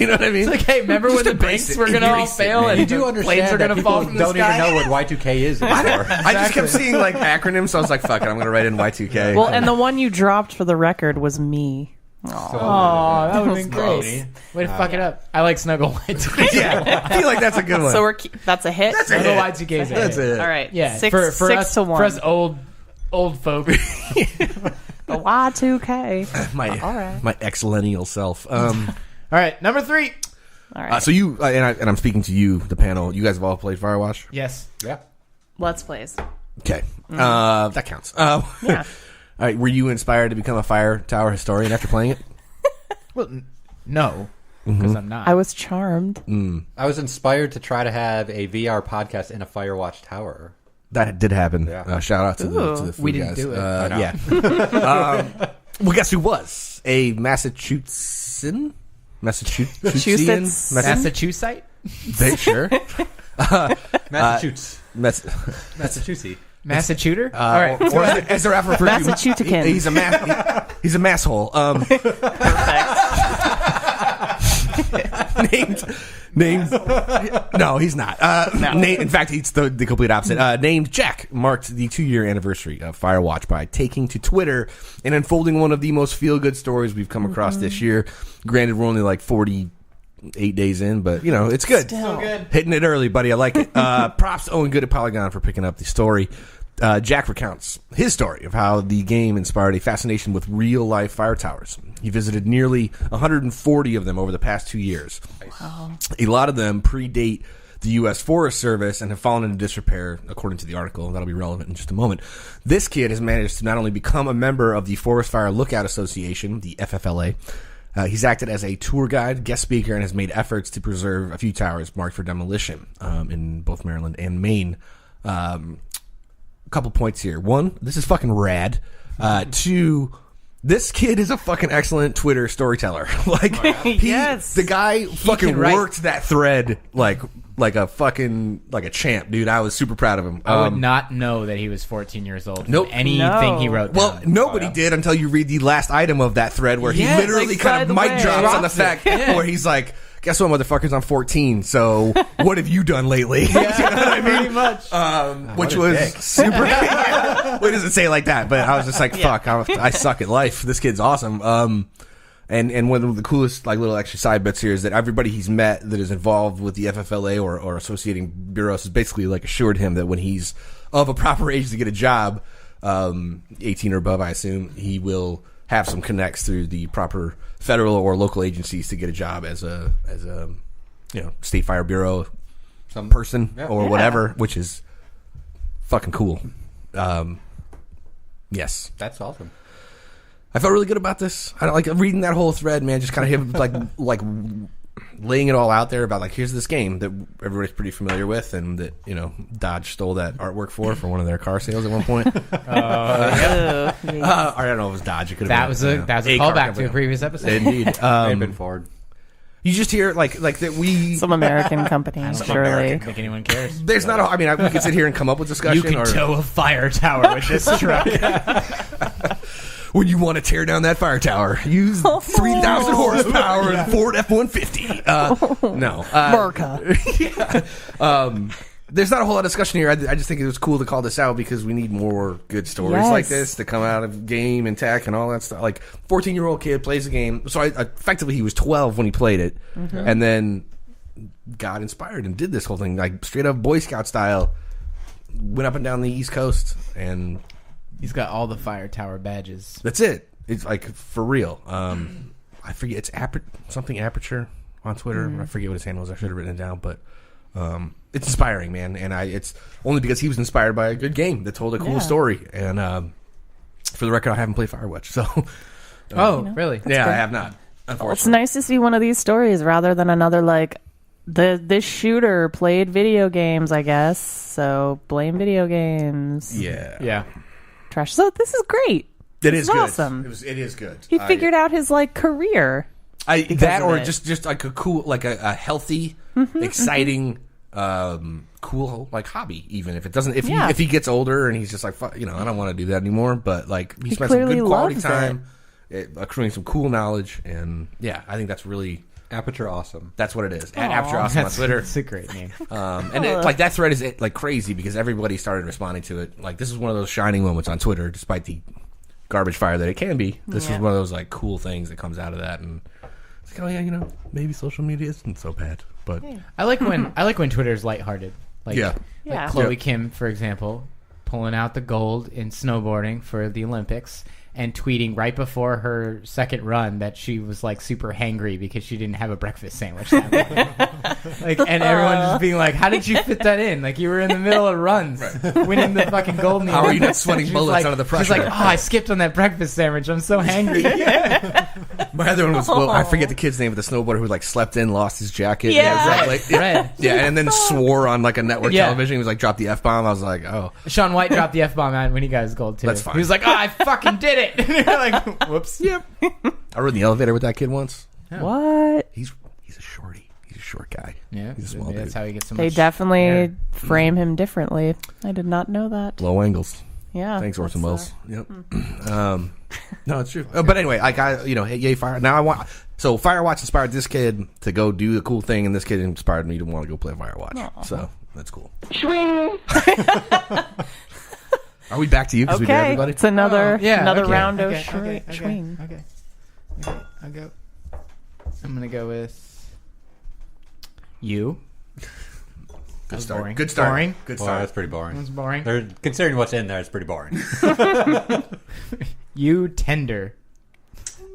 you know what I mean? It's like, hey, remember when the banks were going to all fail and You do the understand planes are that going to people fall from the don't sky? even know what Y2K is anymore. I just kept seeing like acronyms, so I was like, "Fuck it, I'm going to write in Y2K." Well, and the one you dropped for the record was me. Oh, that would have been Gross. great. Way to fuck it up. I like Snuggle Y2K. yeah, I feel like that's a good one. So that's a hit. Snuggle Y2K is a That's hit. it. All right. Yeah, Six for us, to 1. For us old folk. The Y2K. My ex-millennial self. All right, number 3. All right. So you and I'm speaking to you, the panel. You guys have all played Firewatch. Yes. Yeah. Let's plays. Okay, that counts. Yeah. All right, were you inspired to become a fire tower historian after playing it? Well, no, because I'm not. I was charmed. I was inspired to try to have a VR podcast in a Firewatch tower. That did happen. Yeah. Shout out to the food We didn't guys. do it. I know. Yeah. Well, guess who was a Massachusettsian? Massachusetts. Massachusetts? They sure. Massachusetts. Massachusetts. Massachusetts? All right. Or as they're referred to, Massachusetts. he's a he's a masshole. Named. No, he's not. In fact, he's the complete opposite. Named Jack marked the 2-year anniversary of Firewatch by taking to Twitter and unfolding one of the most feel-good stories we've come across this year. Granted, we're only like 48 days in, but, it's good. So good. Hitting it early, buddy. I like it. Props to Owen Good at Polygon for picking up the story. Jack recounts his story of how the game inspired a fascination with real-life fire towers. He visited nearly 140 of them over the past 2 years. Wow. A lot of them predate the U.S. Forest Service and have fallen into disrepair, according to the article. That'll be relevant in just a moment. This kid has managed to not only become a member of the Forest Fire Lookout Association, the FFLA, he's acted as a tour guide, guest speaker, and has made efforts to preserve a few towers marked for demolition in both Maryland and Maine. Couple points here. 1, this is fucking rad. 2, this kid is a fucking excellent Twitter storyteller. Yes. The guy fucking can write. worked that thread like a champ, dude. I was super proud of him. I would not know that he was 14 years old. Nope. From anything No. he wrote Well, down. nobody did until you read the last item of that thread where he Yeah, literally like, kind of by the mic way. drops on the Drops it. fact Yeah. where he's like, guess what, motherfuckers, I'm 14, so what have you done lately? Yeah, pretty much. Which a was dick. super. Well, it doesn't say it like that, but I was just like, fuck, I suck at life. This kid's awesome. And one of the coolest little extra side bits here is that everybody he's met that is involved with the FFLA or associating bureaus has basically assured him that when he's of a proper age to get a job, 18 or above, I assume, he will have some connects through the proper federal or local agencies to get a job as a state fire bureau person or whatever, which is fucking cool. Yes, That's awesome. I felt really good about this. I don't like reading that whole thread, man. Just kind of him like laying it all out there about here's this game that everybody's pretty familiar with, and that Dodge stole that artwork for one of their car sales at one point. I don't know if it was Dodge. It could have been That was a car callback to company. a previous episode. Indeed. May have been Ford. You just hear like that we. Some American companies, I surely. don't think anyone cares. There's not. We could sit here and come up with discussion. You can tow a fire tower with this truck. When you want to tear down that fire tower, use 3,000 horsepower and Ford F-150. No. Merca. There's not a whole lot of discussion here. I just think it was cool to call this out because we need more good stories like this to come out of game and tech and all that stuff. 14-year-old kid plays a game. So effectively he was 12 when he played it, and then got inspired and did this whole thing straight up Boy Scout style. Went up and down the East Coast, and He's got all the fire tower badges. that's it. It's for real. I forget. It's something Aperture on Twitter. I forget what his handle is. I should have written it down, but it's inspiring, man. And it's only because he was inspired by a good game that told a cool story. And for the record, I haven't played Firewatch, so Really? yeah, I have not. Well, it's nice to see one of these stories rather than another this shooter played video games, I guess. So blame video games. Yeah. Trash. So this is great. It is good. Awesome. It is good. He figured out his career. That of or it. just like a cool, like a healthy, exciting, cool hobby. Even if it doesn't, if he gets older and he's just like, fuck, I don't want to do that anymore. But like he spent some clearly good quality loves time, accruing some cool knowledge, and I think that's really. Aperture Awesome. That's what it is. At Aperture Awesome on Twitter. It's a great name. And that thread is crazy because everybody started responding to it. Like this is one of those shining moments on Twitter, despite the garbage fire that it can be. This is one of those cool things that comes out of that, and it's like, oh yeah, maybe social media isn't so bad. But I like when Twitter's lighthearted. Like Yeah. Chloe Kim, for example, pulling out the gold in snowboarding for the Olympics. And tweeting right before her second run that she was super hangry because she didn't have a breakfast sandwich. And everyone just being like, "How did you fit that in? Like you were in the middle of runs, winning the fucking gold medal. How are you not sweating bullets under the pressure?" She's like, "Oh, I skipped on that breakfast sandwich. I'm so hangry." My other one was I forget the kid's name, but the snowboarder who slept in, lost his jacket. Yeah. Red. Yeah, and then swore on a network television. He was dropped the F-bomb. I was like, oh. Shaun White dropped the F-bomb out when he got his gold too. That's fine. He was like, "Oh, I fucking did it." And you're like, "Whoops." Yep. I rode in the elevator with that kid once. What? He's a shorty. He's a short guy. Yeah, he's a small maybe dude. that's how he gets so They much definitely hair. frame him differently. I did not know that. Low angles. Yeah. Thanks, Orson that's, Welles. Yep. No, it's true. But anyway, yay, Fire. Now I want. So Firewatch inspired this kid to go do the cool thing, and this kid inspired me to want to go play Firewatch. Aww. So that's cool. Swing. Are we back to you? Because we did Okay. everybody. It's another okay. round of Okay. swing. Okay. I'll go. I'm gonna go with you. Good was start. boring. Good start. Boring. Good Well, start. that's pretty That boring. was boring. Considering what's in there, it's pretty boring. You tender.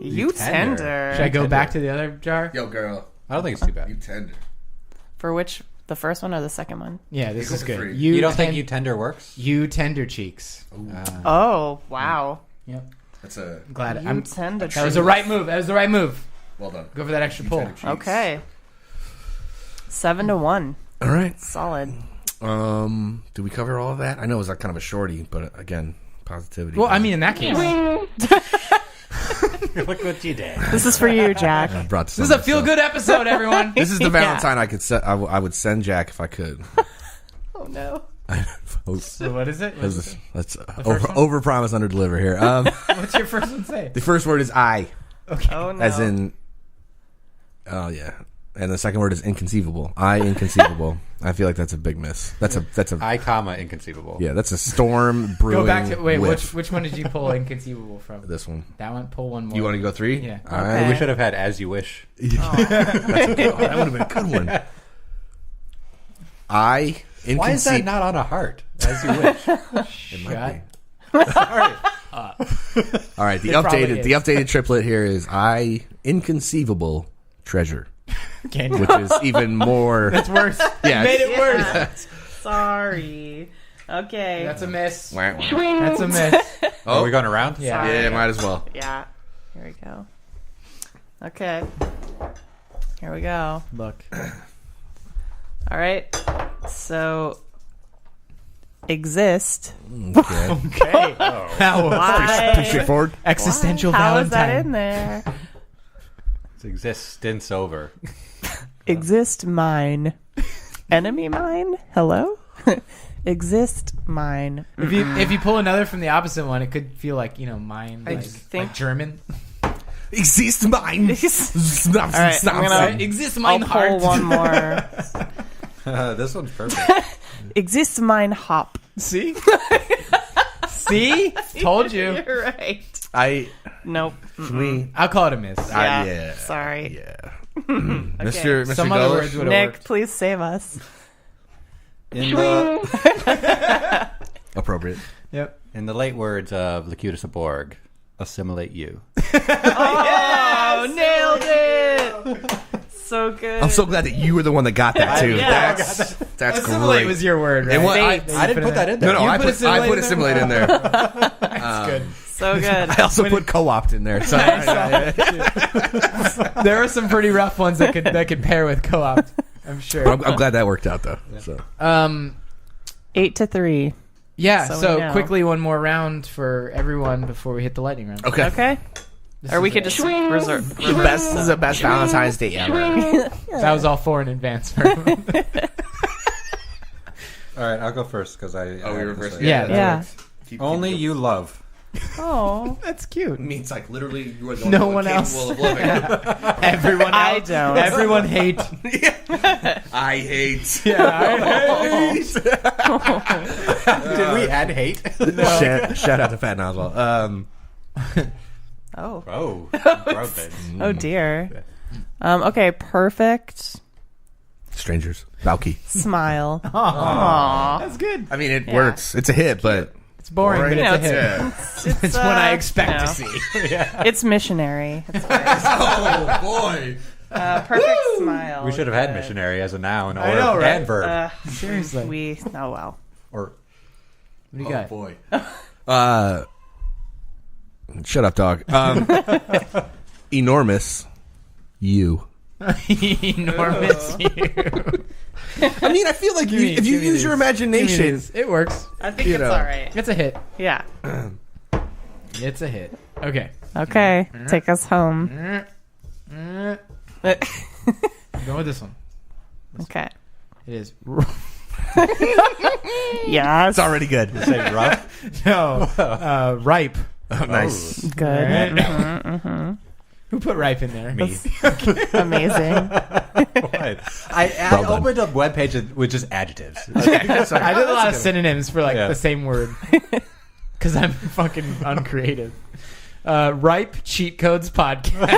You tender. tender. Should I go back to the other jar? Yo, girl. I don't think it's too bad. You tender. For which? The first one or the second one? Yeah, this go is for good. free. You don't think you tender works? You tender cheeks. Oh, wow. Yep. That's a I'm glad. You tender That was the right move. That was the right move. well done. Go for that extra pull. Tender cheeks. Okay. 7-1. All right. Solid. Do we cover all of that? I know it was kind of a shorty, but again, positivity. Well, I mean, in that case, Look what you did. This is for you, Jack. I brought this is a feel-good episode, everyone. This is the Yeah. Valentine I could set. I would send Jack if I could. Oh, no. So what is it? Let's first one? over promise, under deliver here. What's your first one say? The first word is I, Okay. Oh, no. as in, oh yeah, and the second word is inconceivable. I inconceivable. I feel like that's a big miss. That's a I, comma, inconceivable. yeah. That's a storm brewing. Go back to wait. whiff. Which one did you pull inconceivable from? This one. That one. Pull one more. You want to go 3? Yeah. All Okay. right. We should have had As You Wish. That would have been a good one. I inconceivable. Why is that not on a heart? As You Wish. It might Shut. be. Sorry. All right. The It probably updated triplet here is I inconceivable treasure, Okay. which is even more. That's worse. Yeah, You made it worse. Sorry. Okay. That's a miss. Wah, wah. Swing. That's a miss. Are we going around? Yeah. Yeah, might as well. Yeah. Here we go. Okay. Here we go. Look. All right. So, exist. Okay. Okay. Now, Why? Pretty straightforward. existential How is Valentine. that in there? It's existence over. Exist mine. Enemy mine? Hello? Exist mine. If you pull another from the opposite one, it could feel like mine. I Like, just think- like German. Exist mine. All right, I'm gonna- Exists I'll mine pull heart. one more. This one's perfect. Exist mine hop. See? See? Told you. You're right. I. Nope. Me. I'll call it a miss. Yeah. Yeah. Sorry. Yeah. Okay. Mr. Some other Gullish? words would have Nick, worked. please save us. In the, Appropriate. Yep. in the late words of Locutus Borg, assimilate you. Oh, nailed it! So good. I'm so glad that you were the one that got that too. Yeah. That's Assimilate great. was your word, right? And what- I didn't put that in there. No, You I put put assimilate assimilate in in there. That's good. So good. I also put co-opt in there. So There are some pretty rough ones that could pair with co-op. I'm sure. But I'm glad that worked out though. So 8-3. Yeah, So we so know. quickly one more round for everyone before we hit the lightning round. okay. Okay. This Or we is could it. just reserve. This is the best Valentine's Day ever. That was all 4 in advance. For everyone. All right, I'll go first because I. Oh, we have reversed. to say- Yeah. Yeah. Only you love. Oh. That's cute. It means like literally you are the No only one capable else. of loving. Everyone I else. don't. Everyone hate. I hate. Yeah. Did we add hate? Shout out to Fat Oswald. Oh. Oh, gross. Oh dear. Okay, perfect. Strangers. Valky. Smile. Aw. That's good. I mean, it Yeah. works. It's a hit, but It's boring, but You know, it's a hit. yeah. It's what I expect no. to see. It's missionary. It's Oh boy. perfect smile. We should have had missionary as a noun or I know, right? adverb. Seriously. Oh well. Or What do you got? Boy. Shut up, dog. Enormous. You. Enormous you. I mean, I feel like Give me- if you give me use this. your Give me imagination, this. It works. I think You it's know. all right. It's a hit. Yeah. It's a hit. Okay. Okay. Take us home. Go with this one. Okay. It is. Yes. it's already good. say rough. No. Ripe. Oh, nice. Good. Who put ripe in there? Me. Amazing. I Well done. opened a webpage with just adjectives. I did a lot of synonyms for like Yeah. the same word. Because I'm fucking uncreative. Ripe Cheat Codes Podcast.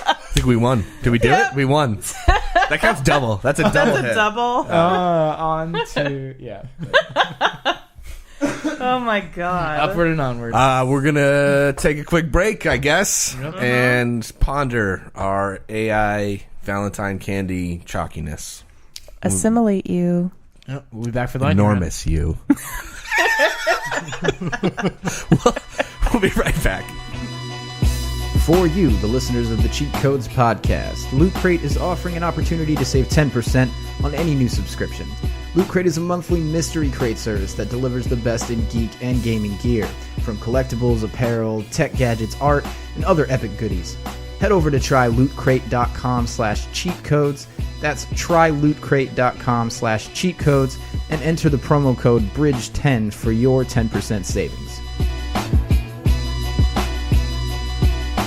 I think we won. Did we do it? We won. That counts double. That's a double That's a hit. double. On to, yeah. Oh my god. Upward and onward. We're gonna take a quick break, I guess, Yep. and ponder our AI Valentine candy chalkiness. Assimilate you. Yep, we'll be back for the lightning round. Enormous, you. We'll be right back. For you, the listeners of the Cheat Codes podcast, Loot Crate is offering an opportunity to save 10% on any new subscription. Loot Crate is a monthly mystery crate service that delivers the best in geek and gaming gear, from collectibles, apparel, tech gadgets, art, and other epic goodies. Head over to trylootcrate.com/cheatcodes. That's trylootcrate.com/cheatcodes and enter the promo code BRIDGE10 for your 10% savings.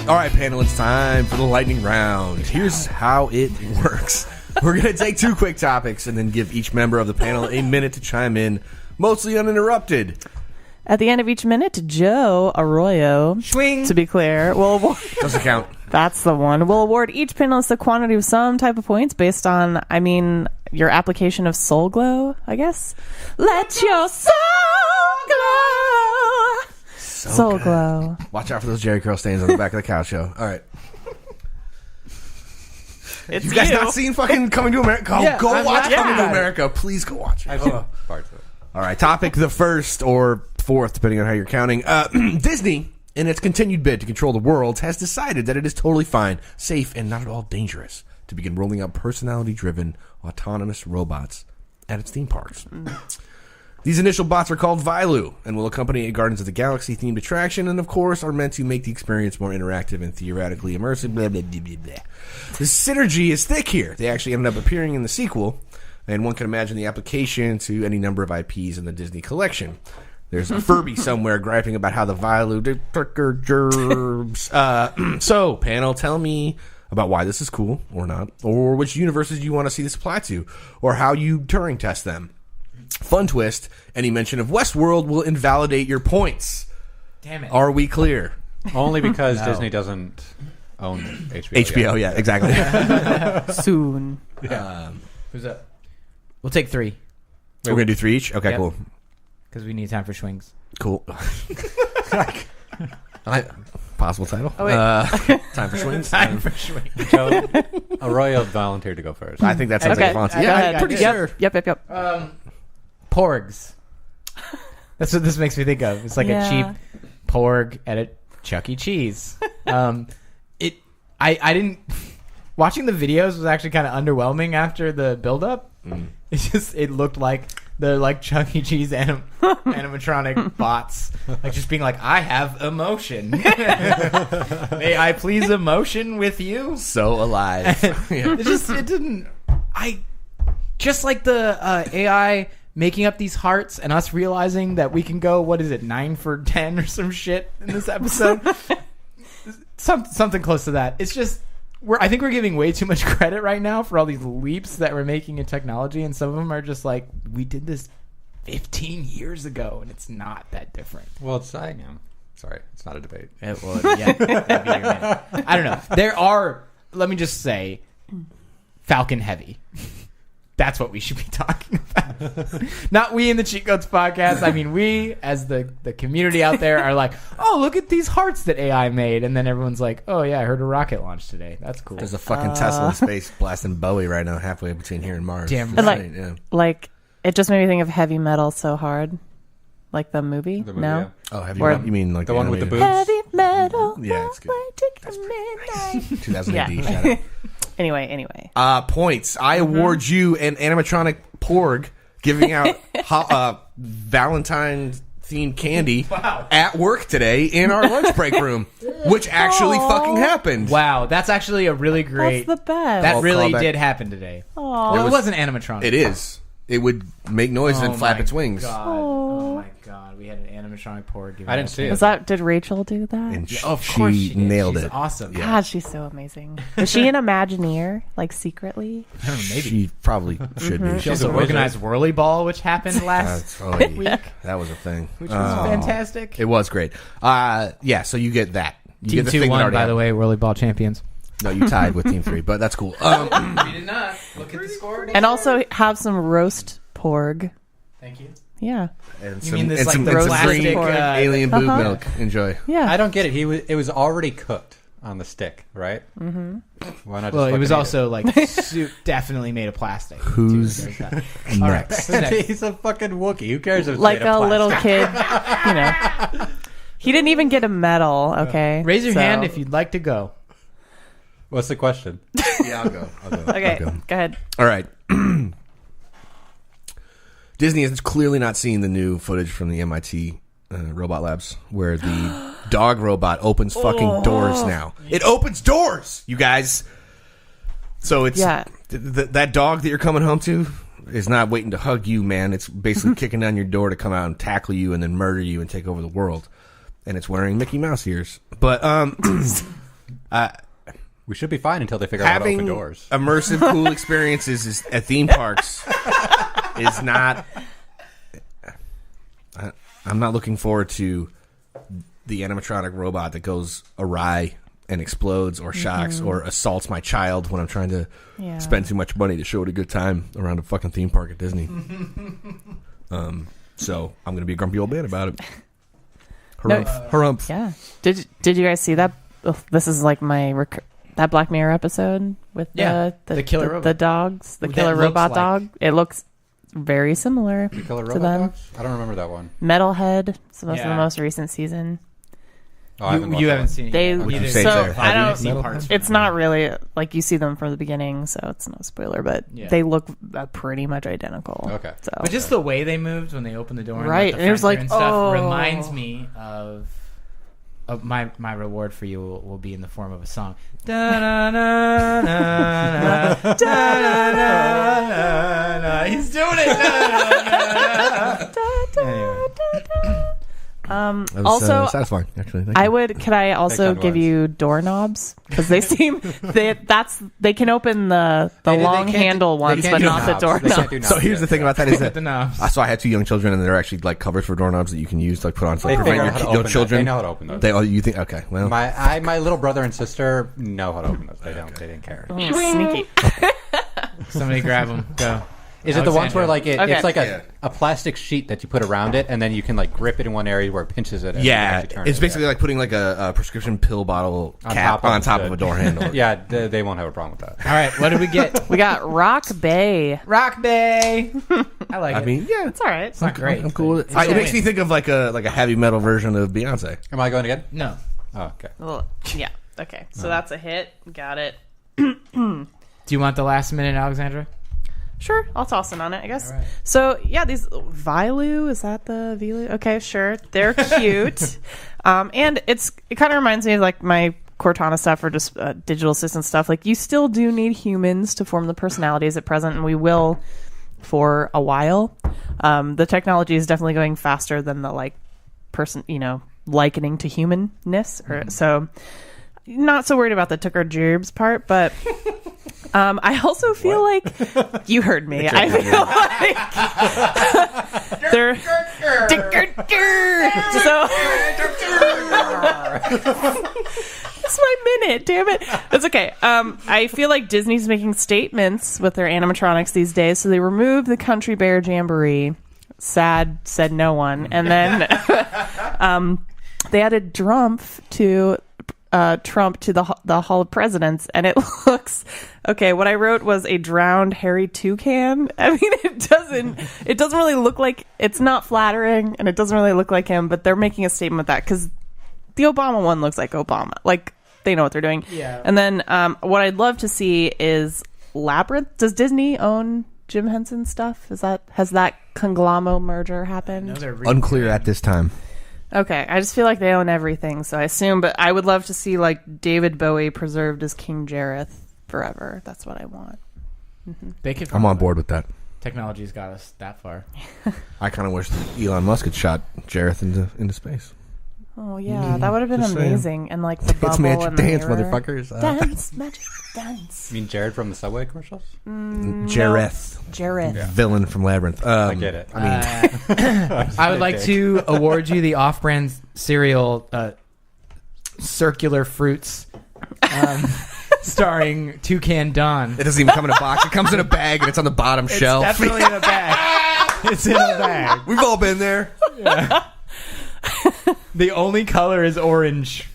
All right, panel, it's time for the lightning round. Here's how it works. We're going to take 2 quick topics and then give each member of the panel a minute to chime in, mostly uninterrupted. At the end of each minute, Joe Arroyo, to be clear, will award. Doesn't count. That's the one. Will award each panelist a quantity of some type of points based on, your application of Soul Glow, I guess. Let your soul glow. Soul good. Glow. Watch out for those Jerry Curl stains on the back of the couch show. All right. It's You guys not seen fucking Coming to America? Yeah, Go I'm watch laughing Coming to at it. America. Please go watch it. I've seen parts of it. All right, topic the first or fourth, depending on how you're counting. Disney, in its continued bid to control the world, has decided that it is totally fine, safe, and not at all dangerous to begin rolling out personality-driven, autonomous robots at its theme parks. These initial bots are called Vilu and will accompany a Guardians of the Galaxy themed attraction, and of course are meant to make the experience more interactive and theoretically immersive. Blah, blah, blah, blah, blah. The synergy is thick here. They actually ended up appearing in the sequel, and one can imagine the application to any number of IPs in the Disney collection. There's a Furby somewhere griping about how the Vilu did trigger gerbs. So, panel, tell me about why this is cool or not, or which universes you want to see this apply to, or how you Turing test them. Fun twist, any mention of Westworld will invalidate your points. Damn it. Are we clear? Only because Disney doesn't own HBO. HBO, yeah, exactly. Soon. Who's up? We'll take 3 We're going to do 3 each? Okay, Yep. cool. because we need time for swings. Cool. Possible title. Oh, wait. Time for swings. Time for swings. Joe Arroyo volunteered to go first. I think that sounds like Okay. a Fonzie. Go Yeah, ahead. I'm pretty Yep. sure. Yep. Porgs. That's what this makes me think of. It's like a cheap Yeah. porg at a Chuck E. Cheese. I didn't. watching the videos was actually kind of underwhelming after the build-up. It looked like the Chuck E. Cheese animatronic bots, just being like, I have emotion. May I please emotion with you? So alive. It didn't. Just like the AI making up these hearts and us realizing that we can go, 9 for 10 or some shit in this episode. Something close to that. It's just, I think we're giving way too much credit right now for all these leaps that we're making in technology, and some of them are just like, we did this 15 years ago, and it's not that different. Well, it's sorry, it's not a debate. It would, yeah. That'd be your minute. I don't know. There are, let me just say, Falcon heavy. That's what we should be talking about. Not we in the Cheat Codes podcast. I mean, we, as the community out there, are like, oh, look at these hearts that AI made. And then everyone's like, oh, yeah, I heard a rocket launch today. That's cool. There's a fucking Tesla in space blasting Bowie right now, halfway between here and Mars. Damn right. It just made me think of Heavy Metal So Hard. Like the movie? The movie, no? yeah. Oh, Heavy Metal? You mean like the one with the animated- boobs? Heavy Metal. Yeah, it's good. That's midnight. 2000 AD, Yeah. shout out. Anyway. Points. I award you an animatronic porg giving out Valentine themed candy at work today in our lunch break room, which actually fucking happened. Wow, that's actually a really great... That's the best. That Well, really callback. did happen today. Aw. Well, it wasn't animatronic. It is. It would make noise and flap my its wings. God. Oh my god, we had an animatronic porg. I didn't see it. Did Rachel do that? And Of course she did. nailed She's it. awesome. Yeah. God, she's so amazing. Was she an Imagineer, secretly? I don't know, maybe. She probably should be. She also organized Whirly Ball, which happened last week, That was a thing. which was fantastic. It was great. Yeah, so you get that. You Team get the 2 thing that won, already by the happened. way, Whirly Ball champions. No, you tied with Team 3, but that's cool. We did not. Look at the score. And also have some roast porg. Thank you. Yeah. And You mean this, and the some plastic green alien boob Uh-huh. milk. Enjoy. Yeah. I don't get it. It was already cooked on the stick, right? Mm-hmm. Why not? Well, just it was fucking eat also definitely made of plastic. Who's There's that. All right. next? who's next? He's a fucking Wookiee. Who cares if it's Like made of a little plastic? kid, He didn't even get a medal, okay? Raise your So- hand if you'd like to go. What's the question? Yeah, I'll go. Okay, I'll go. go ahead. All right. Disney has clearly not seen the new footage from the MIT robot labs where the dog robot opens fucking doors now. It opens doors, you guys. So it's that dog that you're coming home to is not waiting to hug you, man. It's basically kicking down your door to come out and tackle you and then murder you and take over the world. And it's wearing Mickey Mouse ears. But We should be fine until they figure out how to having open doors. immersive, cool experiences at theme parks is not. I'm not looking forward to the animatronic robot that goes awry and explodes or shocks or assaults my child when I'm trying to spend too much money to show it a good time around a fucking theme park at Disney. So I'm gonna be a grumpy old man about it. Harumph. Yeah. Did you guys see that? This is like my that Black Mirror episode with the killer robot. the dogs, the That killer looks robot like- dog. It looks very similar Killer to robot them. dogs? I don't remember that one. Metalhead, so that's the Yeah. most recent season. Oh, I haven't watched You that haven't one. seen it. They yet. Would you didn't say see it's so there? I I've seen don't. parts from It's it. not really like you see them from the beginning, so it's no spoiler. But Yeah. they look pretty much identical. Okay. So But just the way they moved when they opened the door, and Right, let the and it was friends like, in and stuff oh. reminds me of my reward for you will be in the form of a song. Da-na-na-na-na, da-na-na-na-na. He's doing it. Anyway. That was, also, satisfying, actually. Thank you. Could I also kind give words. you doorknobs? Because they seem they can open the long can't handle do- ones, they but can't do not the knobs. They can't doorknob. do knobs So here's yet, the thing yeah. about that is that The knobs. so I have 2 young children and they're actually like covers for doorknobs that you can use to like put on to They like, figure prevent out how to your open that. children. They know how to open those. They all you think okay well My little brother and sister know how to open those. They didn't care. Sneaky. Somebody grab him. Go. Is it the ones where like Okay. it's like Yeah. a plastic sheet that you put around it, and then you can like grip it in one area where it pinches it? And yeah, you actually turn it's it. basically like putting like a prescription pill bottle On cap top of on top the- of a door handle. Yeah, they won't have a problem with that. All right, what did we get? We got Rock Bay. Rock Bay. I like I it. mean, yeah, It's all right. It's not great. I'm cool with it. It's It makes fine. me think of like a heavy metal version of Beyonce. Am I going again? No. Oh, okay. Well, yeah. Okay. So that's a hit. Got it. Do you want the last minute, Alexandra? Sure, I'll toss in on it, I guess. All right. So, yeah, these Vilu, is that the Vilu? Okay, sure. They're cute. And it kind of reminds me of like my Cortana stuff or just digital assistant stuff. Like, you still do need humans to form the personalities at present, and we will for a while. The technology is definitely going faster than the like person, likening to humanness. So, not so worried about the took our gerbs part, but I also feel like you heard me. I feel like they're it's my minute, damn it. It's okay. I feel like Disney's making statements with their animatronics these days, so they removed the Country Bear Jamboree. Sad, said no one. And then they added Trump to the Hall of Presidents, and it looks okay. What I wrote was a drowned hairy toucan. I mean, it doesn't really look like, it's not flattering, and it doesn't really look like him, but they're making a statement with that because the Obama one looks like Obama. Like, they know what they're doing. Yeah. And then what I'd love to see is Labyrinth. Does Disney own Jim Henson stuff? Has that conglomerate merger happened? Unclear at this time. Okay, I just feel like they own everything, so I assume. But I would love to see like David Bowie preserved as King Jareth forever. That's what I want. Mm-hmm. I'm on board with that. Technology's got us that far. I kind of wish that Elon Musk had shot Jareth into space. Oh yeah, that would have been Just amazing. saying. And like the bubble It's magic and the dance, mirror. motherfuckers. Dance, magic dance. You mean Jared from the Subway commercials? Jareth. Jareth. Yeah. Villain from Labyrinth. I get it. I would like to award you the off-brand cereal Circular Fruits starring Toucan Don. It doesn't even come in a box. It comes in a bag, and it's on the bottom shelf. It's definitely in a bag. It's in a bag. We've all been there. Yeah. The only color is orange.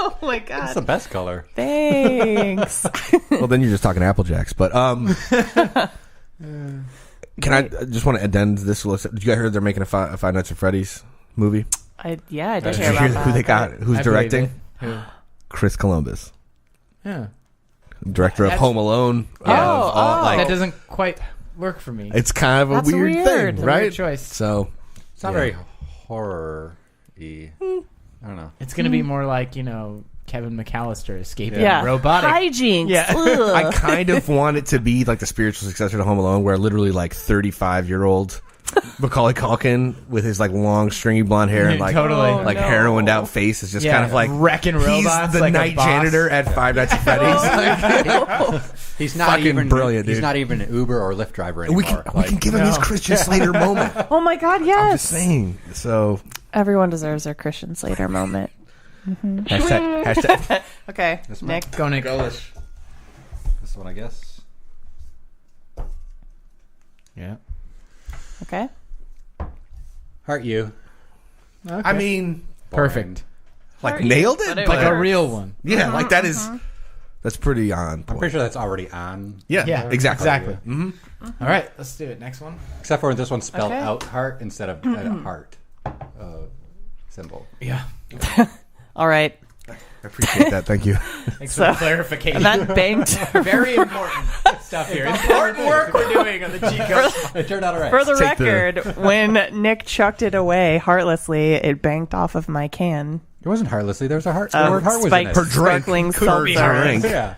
Oh my god, It's the best color. thanks. Well, then you're just talking Apple Jacks. But can I just want to addend this list? Did you guys hear they're making a Five Nights at Freddy's movie? I did hear Did you about hear that. who they got? Who's I believe directing? it. Who? Chris Columbus, Yeah. director of That's- Home Alone. That doesn't quite work for me. It's kind of a That's weird weird. thing, It's a right? weird choice. So It's not very horror-y. I don't know. It's going to be more like, Kevin McAllister escaping Yeah, robotic. hijinks. Yeah. Ugh. I kind of want it to be like the spiritual successor to Home Alone, where literally like 35-year-old Macaulay Culkin with his like long stringy blonde hair and like Totally. Oh, like no. heroined out face is just kind of like wrecking robots. He's the like a night boss. janitor at Five Nights at Freddy's. He's not Fucking even brilliant, He's dude. not even an Uber or Lyft driver anymore. we can give him his Christian Slater moment. Oh my god, I'm yes. just saying. So Everyone deserves their Christian Slater moment. hashtag. Okay, This one? Nick. Go, Nick. This one, I guess. Yeah. Okay. Heart you. Okay. I mean, perfect. like nailed it. But it Like a works. real one. Yeah, like that is. That's pretty on I'm point. pretty sure that's already on. Yeah, Yeah, exactly. All right, let's do it. Next one. Except for this one spelled Okay. out heart instead of a heart symbol. Yeah. All right. I appreciate that. Thank you. Thanks So- for the clarification. And that banked. Very important stuff here. Important work we're doing on the G Code. It turned out all right. For the Take the- record, when Nick chucked it away heartlessly, it banked off of my can. It wasn't heartlessly. There was a heart. The word heart was in spiked it. Her drink. sparkling Could be seltzer. her drink. Yeah.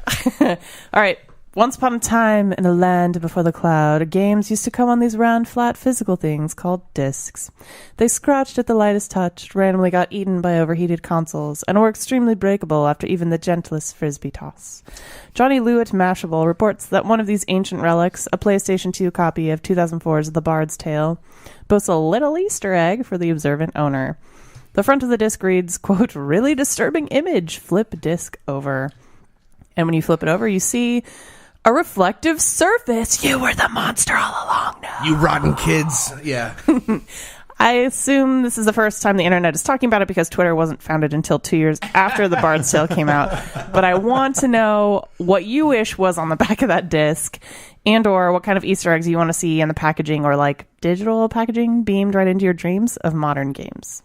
All right. Once upon a time, in a land before the cloud, games used to come on these round, flat, physical things called discs. They scratched at the lightest touch, randomly got eaten by overheated consoles, and were extremely breakable after even the gentlest frisbee toss. Johnny Lew at Mashable reports that one of these ancient relics, a PlayStation 2 copy of 2004's The Bard's Tale, boasts a little Easter egg for the observant owner. The front of the disc reads, quote, "Really disturbing image, flip disc over." And when you flip it over, you see a reflective surface. You were the monster all along now. You rotten kids. Yeah. I assume this is the first time the internet is talking about it because Twitter wasn't founded until 2 years after The Bard's Tale came out. But I want to know what you wish was on the back of that disc, and or what kind of Easter eggs you want to see in the packaging, or like digital packaging beamed right into your dreams of modern games.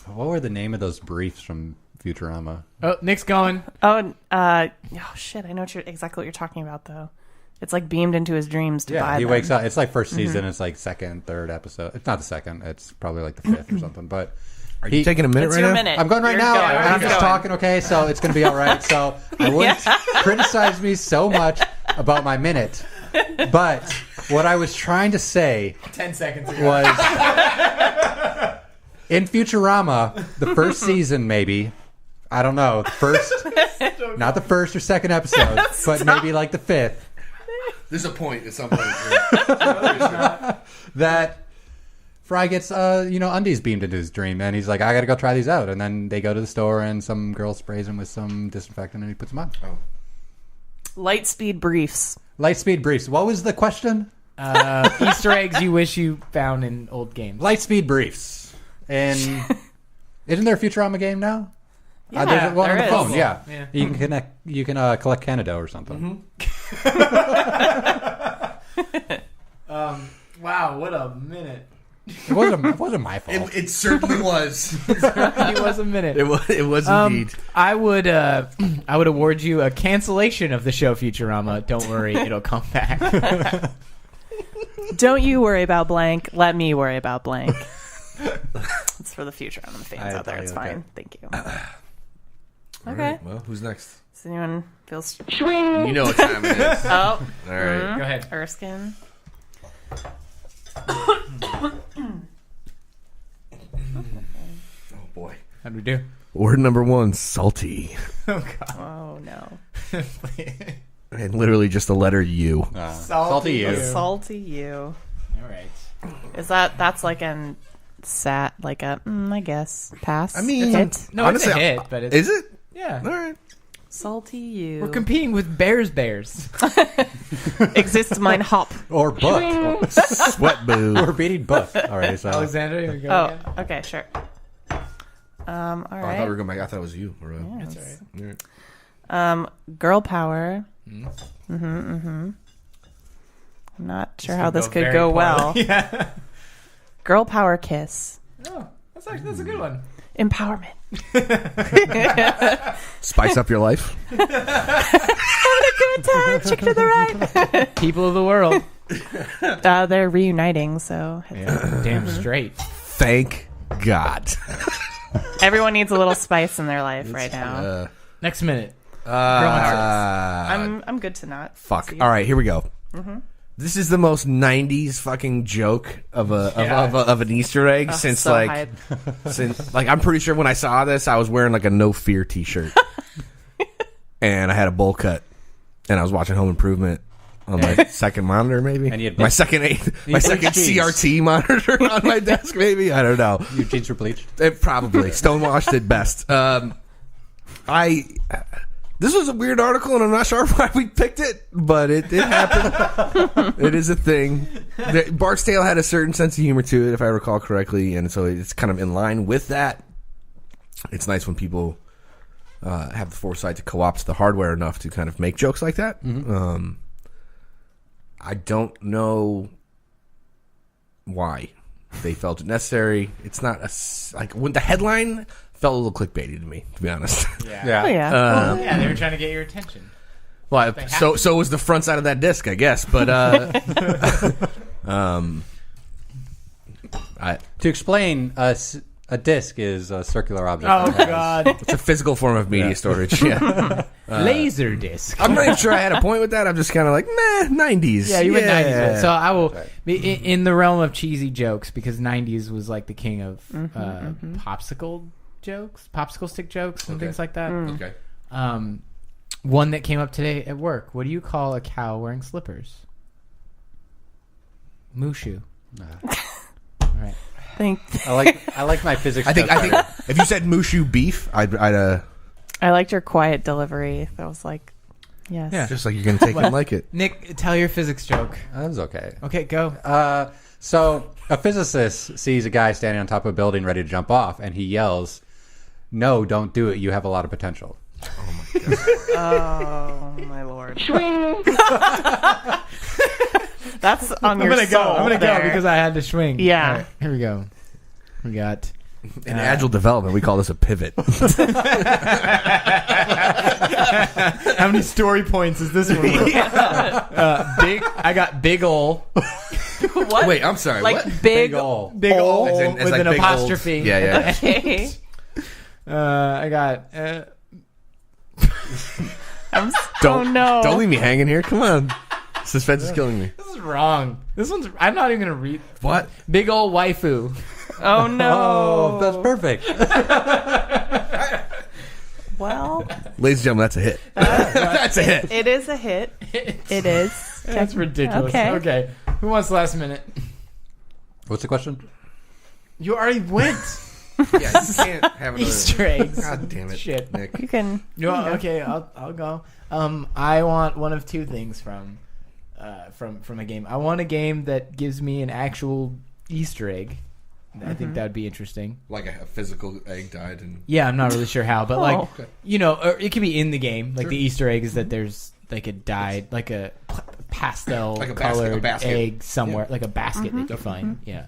What were the name of those briefs from Futurama? Oh, Nick's going. Oh, shit! I know exactly what you're talking about, though. It's like beamed into his dreams to buy he them. wakes up. It's like first season. It's like second, third episode. It's not the second. It's probably like the fifth or something. But Are you taking a minute It's right your now? minute. I'm going right You're now. going. I'm You're just going. talking, okay? So it's going to be all right. So I wouldn't criticize me so much about my minute. But what I was trying to say 10 seconds ago. was in Futurama, the first season, maybe. I don't know. Not the first or second episode, but maybe like the fifth. There's a point at some point. That Fry gets, undies beamed into his dream, and he's like, I gotta go try these out. And then they go to the store, and some girl sprays him with some disinfectant, and he puts them on. Oh. Lightspeed briefs. Lightspeed briefs. What was the question? Easter eggs you wish you found in old games. Lightspeed briefs. And isn't there a Futurama game now? Yeah, there's one on there the phone. is. Yeah. Yeah. You can connect. You can collect Canada or something. Wow, what a minute. It wasn't my fault. It certainly was. It was a minute. It was indeed. I would award you a cancellation of the show Futurama. Don't worry, it'll come back. Don't you worry about blank. Let me worry about blank. It's for the Futurama fans out there. It's fine. Thank you. Okay. Right, well, who's next? Does anyone feel... You know what time it is. Oh. All right. Go ahead. Erskine. Oh, boy. How'd we do? Word number 1, salty. Oh, God. Oh, no. And literally just the letter U. Salty you. Salty you. All right. Is that's like an like a, I guess, pass? I mean, hit? No, honestly, it's a hit, but it's... Is it? Yeah. All right. Salty you. We're competing with Bears. Exists mine hop. Or book. Sweat boo. We're beating book. All right. So Alexander, you wanna go Oh, again? okay, sure. All I thought right. we were going back. I thought it was you. Or, That's all right. all right. Girl power. I'm not sure how this could very go poorly. well. Yeah. Girl power kiss. Oh, that's a good one. Empowerment. Spice up your life. Having a good time. Chicken to the right. People of the world. They're reuniting, so Yeah, damn straight. Thank God. everyone needs a little spice in their life right now. Next minute. Girl I'm good to not. Fuck. see. All right, here we go. This is the most '90s fucking joke of an Easter egg since so like hype. since like I'm pretty sure when I saw this I was wearing like a No Fear T-shirt and I had a bowl cut and I was watching Home Improvement on my second monitor maybe And you had my bleached- second jeans. CRT monitor on my desk maybe I don't know. your jeans were bleached. It probably stonewashed at best. This was a weird article, and I'm not sure why we picked it, but it happened. It is a thing. Bart's Tale had a certain sense of humor to it, if I recall correctly, and so it's kind of in line with that. It's nice when people have the foresight to co-opt the hardware enough to kind of make jokes like that. I don't know why they felt it necessary. It's not like when the headline felt a little clickbaity to me, to be honest. Yeah. Oh yeah. Yeah, they were trying to get your attention. Well, so was the front side of that disc, I guess. But To explain, a disc is a circular object. Oh, that has- God. it's a physical form of media storage. Yeah, Laser disc. I'm not even sure I had a point with that. I'm just kind of like, meh, 90s. Yeah, you went 90s. So I will, in the realm of cheesy jokes, because 90s was like the king of popsicle jokes, popsicle stick jokes, and things like that. Okay. One that came up today at work. What do you call a cow wearing slippers? Mushu. All right. Think I like my physics. I think better. if you said Mushu beef, I'd I liked your quiet delivery. That was like, yes. Yeah. just like you're gonna take it and like it. Nick, tell your physics joke. That was okay. Okay, go. So a physicist sees a guy standing on top of a building ready to jump off, and he yells, "No, don't do it. You have a lot of potential." Oh my lord. That's on I'm your gonna go. soul I'm gonna there. go because I had to swing. Yeah. All right, here we go. We got In agile development, we call this a pivot. How many story points is this one? I got big ol. What? Wait, I'm sorry. Like what? big ol. Big ol As with like an big apostrophe. old- Yeah. Okay. I got. Oh Don't no. Don't leave me hanging here. Come on. Suspense is killing me. This is wrong. This one's. I'm not even gonna read. What? Big ol' waifu. Oh no. Oh, that's perfect. Well, Ladies and gentlemen, that's a hit. That's a hit. it is a hit. It is. That's ridiculous. Okay. Who wants the last minute? What's the question? You already went. Yeah, you can't have another. Easter eggs. God damn it, Shit. Nick. You can. No, okay, I'll go. I want one of two things from a game. I want a game that gives me an actual Easter egg. I think that would be interesting. Like a physical egg died and. Yeah, I'm not really sure how, but Oh. or it could be in the game. Like the Easter egg is that there's like a dyed, like a pastel Like a basket, colored a basket. egg somewhere, like a basket that you find. Yeah.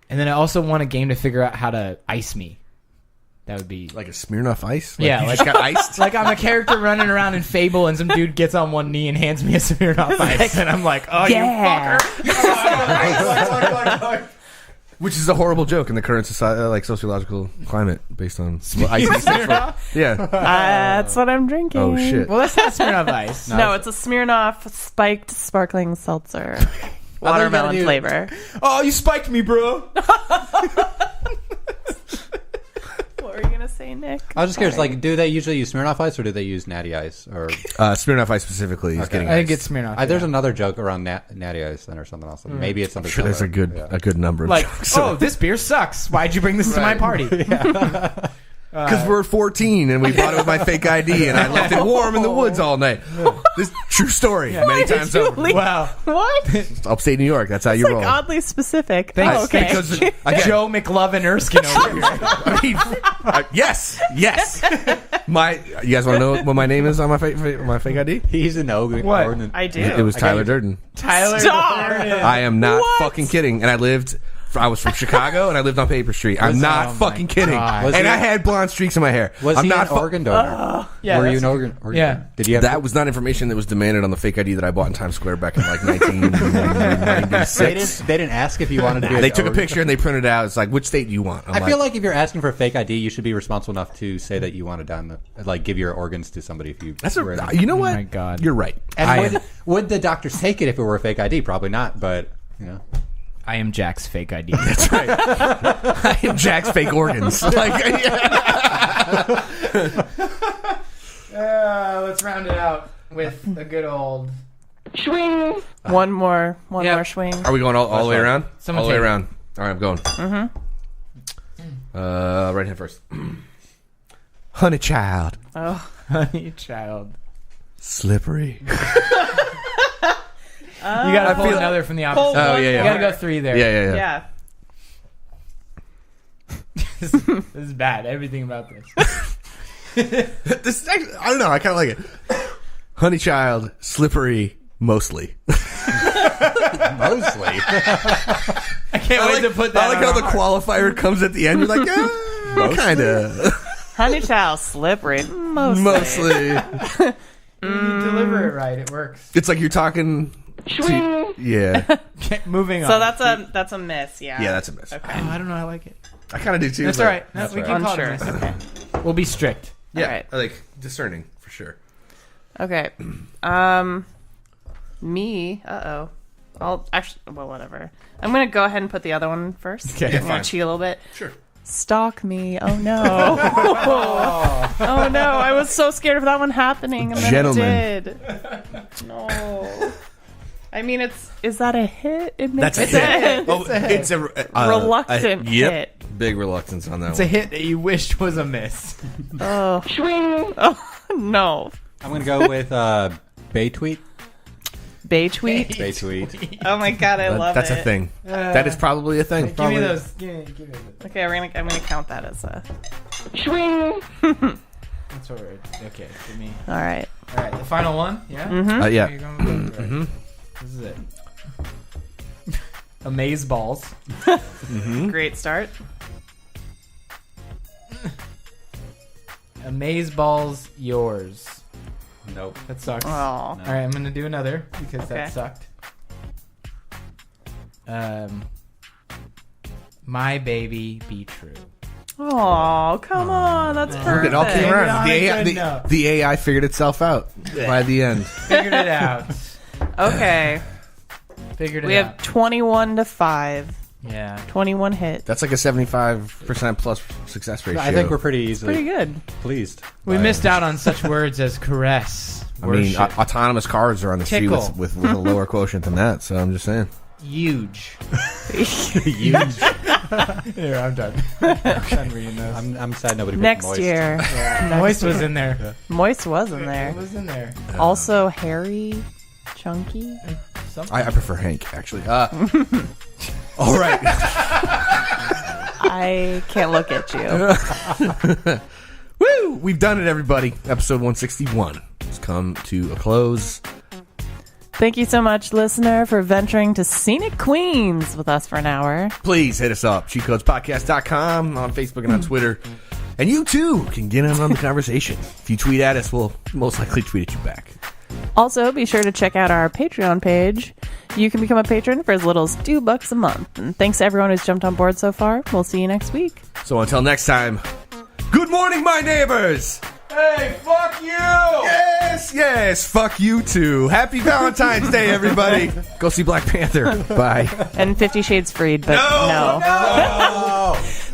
And then I also want a game to figure out how to ice me. That would be Like a Smirnoff Ice? Yeah, you like- just got iced? like I'm a character running around in Fable, and some dude gets on one knee and hands me a Smirnoff Ice, and I'm like, "Oh, Yeah. you fucker!" Which is a horrible joke in the current society, sociological climate based on what ice stands for. Yeah. That's what I'm drinking. Oh, shit. Well, that's not Smirnoff Ice. No, it's a Smirnoff spiked sparkling seltzer. Watermelon do- flavor. Oh, you spiked me, bro. What were you going to say, Nick? I was just curious. Like, do they usually use Smirnoff Ice or do they use Natty Ice? Or Smirnoff Ice specifically is Okay. getting I think iced. it's Smirnoff. there's another joke around Natty Ice then, or something else. Maybe it's something. I'm sure there's a similar. good number of like, jokes. oh, this beer sucks. Why'd you bring this to my party? Because we're 14 and we bought it with my fake ID and I left it warm in the woods all night. This true story, many times over. Wow. What? It's upstate New York. That's how you It's roll. like oddly specific. Thanks, Oh, okay. Because again, Joe McLovin Erskine over here. I mean, yes. You guys want to know what my name is on my fake ID? He's an ogre. What? I do. It was Tyler Durden. Tyler. Stop. Durden. I am not What? fucking kidding. And I was from Chicago and I lived on Paper Street. I'm not oh my fucking kidding. God. Was And he- I had blonde streaks in my hair. Was I'm he not an organ donor? Yeah, Were you that's- an organ? Yeah. Donor? Did you have That was not information that was demanded on the fake ID that I bought in Times Square back in 1996. They didn't ask if you wanted to be. They took a picture and they printed it out. It's like, which state do you want? I feel like if you're asking for a fake ID, you should be responsible enough to say that you want to donate, like give your organs to somebody if you. you know what? my God. You're right. And would the doctors take it if it were a fake ID? Probably not, but you know. I am Jack's fake ID. That's right. I am Jack's fake organs. Let's round it out with a good old. One more Yeah. swing. Are we going all the way around? Someone all the way take it. around. All right, I'm going. Right hand first. Honey child. Oh. Honey child. Slippery. You gotta pull another from the opposite. Oh, yeah. You gotta go three there. Yeah. Yeah. This is bad. Everything about this. This is actually, I don't know. I kind of like it. Honey child, slippery, mostly. Mostly. I can't wait to put that. I like how the qualifier comes at the end. You're like, yeah, kind of. Honey child, slippery. Mostly. Mostly. You deliver it right. It works. It's like you're talking. Yeah. Okay, moving on. So that's a miss, yeah. Yeah, that's a miss. Okay. Oh, I don't know. I like it. I kind of do too. That's but- all right. No, That's we all can right. call it a Unsure. miss. Okay. We'll be strict. Yeah, All right. I like discerning for sure. Okay. Me. Whatever. I'm gonna go ahead and put the other one first. Okay. I'm gonna cheat a little bit. Sure. Stalk me. Oh no. Oh no. I was so scared of that one happening, and then Gentlemen. it did. No. I mean, is that a hit? It makes That's a hit. sense. Oh, it's a Reluctant yep. hit. Big reluctance on that It's a one. hit that you wished was a miss. Oh. Oh no. I'm gonna go with Bay Tweet. Bay tweet. Bay Tweet. Oh my god, I love That's it. a thing. That is probably a thing. Give me those. Give me those. Okay, I'm gonna count that as a. That's what we're. Okay, give me. All right. All right, the final one. Yeah. Mm-hmm. Are you Yeah. going with it? This is it. Amaze balls. Great start. Amaze balls, yours. Nope. That sucks. Oh. All right, I'm gonna do another because that Okay. sucked. My baby be true. Oh, come on. That's perfect. It all came around. Yeah, I know. The AI figured itself out by the end. Figured it out. Okay. Figured it We out. have 21-5. Yeah. 21 hits. That's like a 75% plus success ratio. I think we're pretty easily Pretty good. pleased. We by missed it. out on such words as caress. I mean, worship, autonomous cars are on the street Tickle. with a lower quotient than that, so I'm just saying. huge. Huge. Here, I'm done. I'm done reading those. I'm sad nobody picked Next moist. year. Moist was in there. Moist was in It there. was in there. Also, hairy, chunky. I prefer Hank, actually. All right. I can't look at you. Woo! We've done it, everybody. Episode 161 has come to a close. Thank you so much, listener, for venturing to Scenic Queens with us for an hour. Please hit us up, cheatcodespodcast.com, on Facebook and on Twitter. And you, too, can get in on the conversation. If you tweet at us, we'll most likely tweet at you back. Also, be sure to check out our Patreon page. You can become a patron for as little as $2 a month. And thanks to everyone who's jumped on board so far. We'll see you next week. So until next time, good morning, my neighbors! Hey, fuck you! Yes, fuck you too. Happy Valentine's Day, everybody. Go see Black Panther. Bye. And 50 Shades Freed, but no.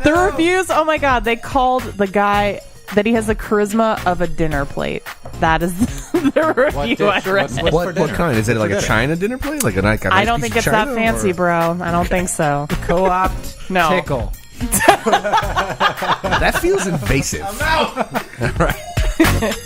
The reviews, oh my god, they called the guy that he has the charisma of a dinner plate. That is the review I dish? read. What's for What dinner? kind? Is it like a dinner? China dinner plate? Like a nice I don't piece think of it's that China, fancy, or- bro. I don't think so. Co-opt No. tickle. That feels invasive. I'm out! All right.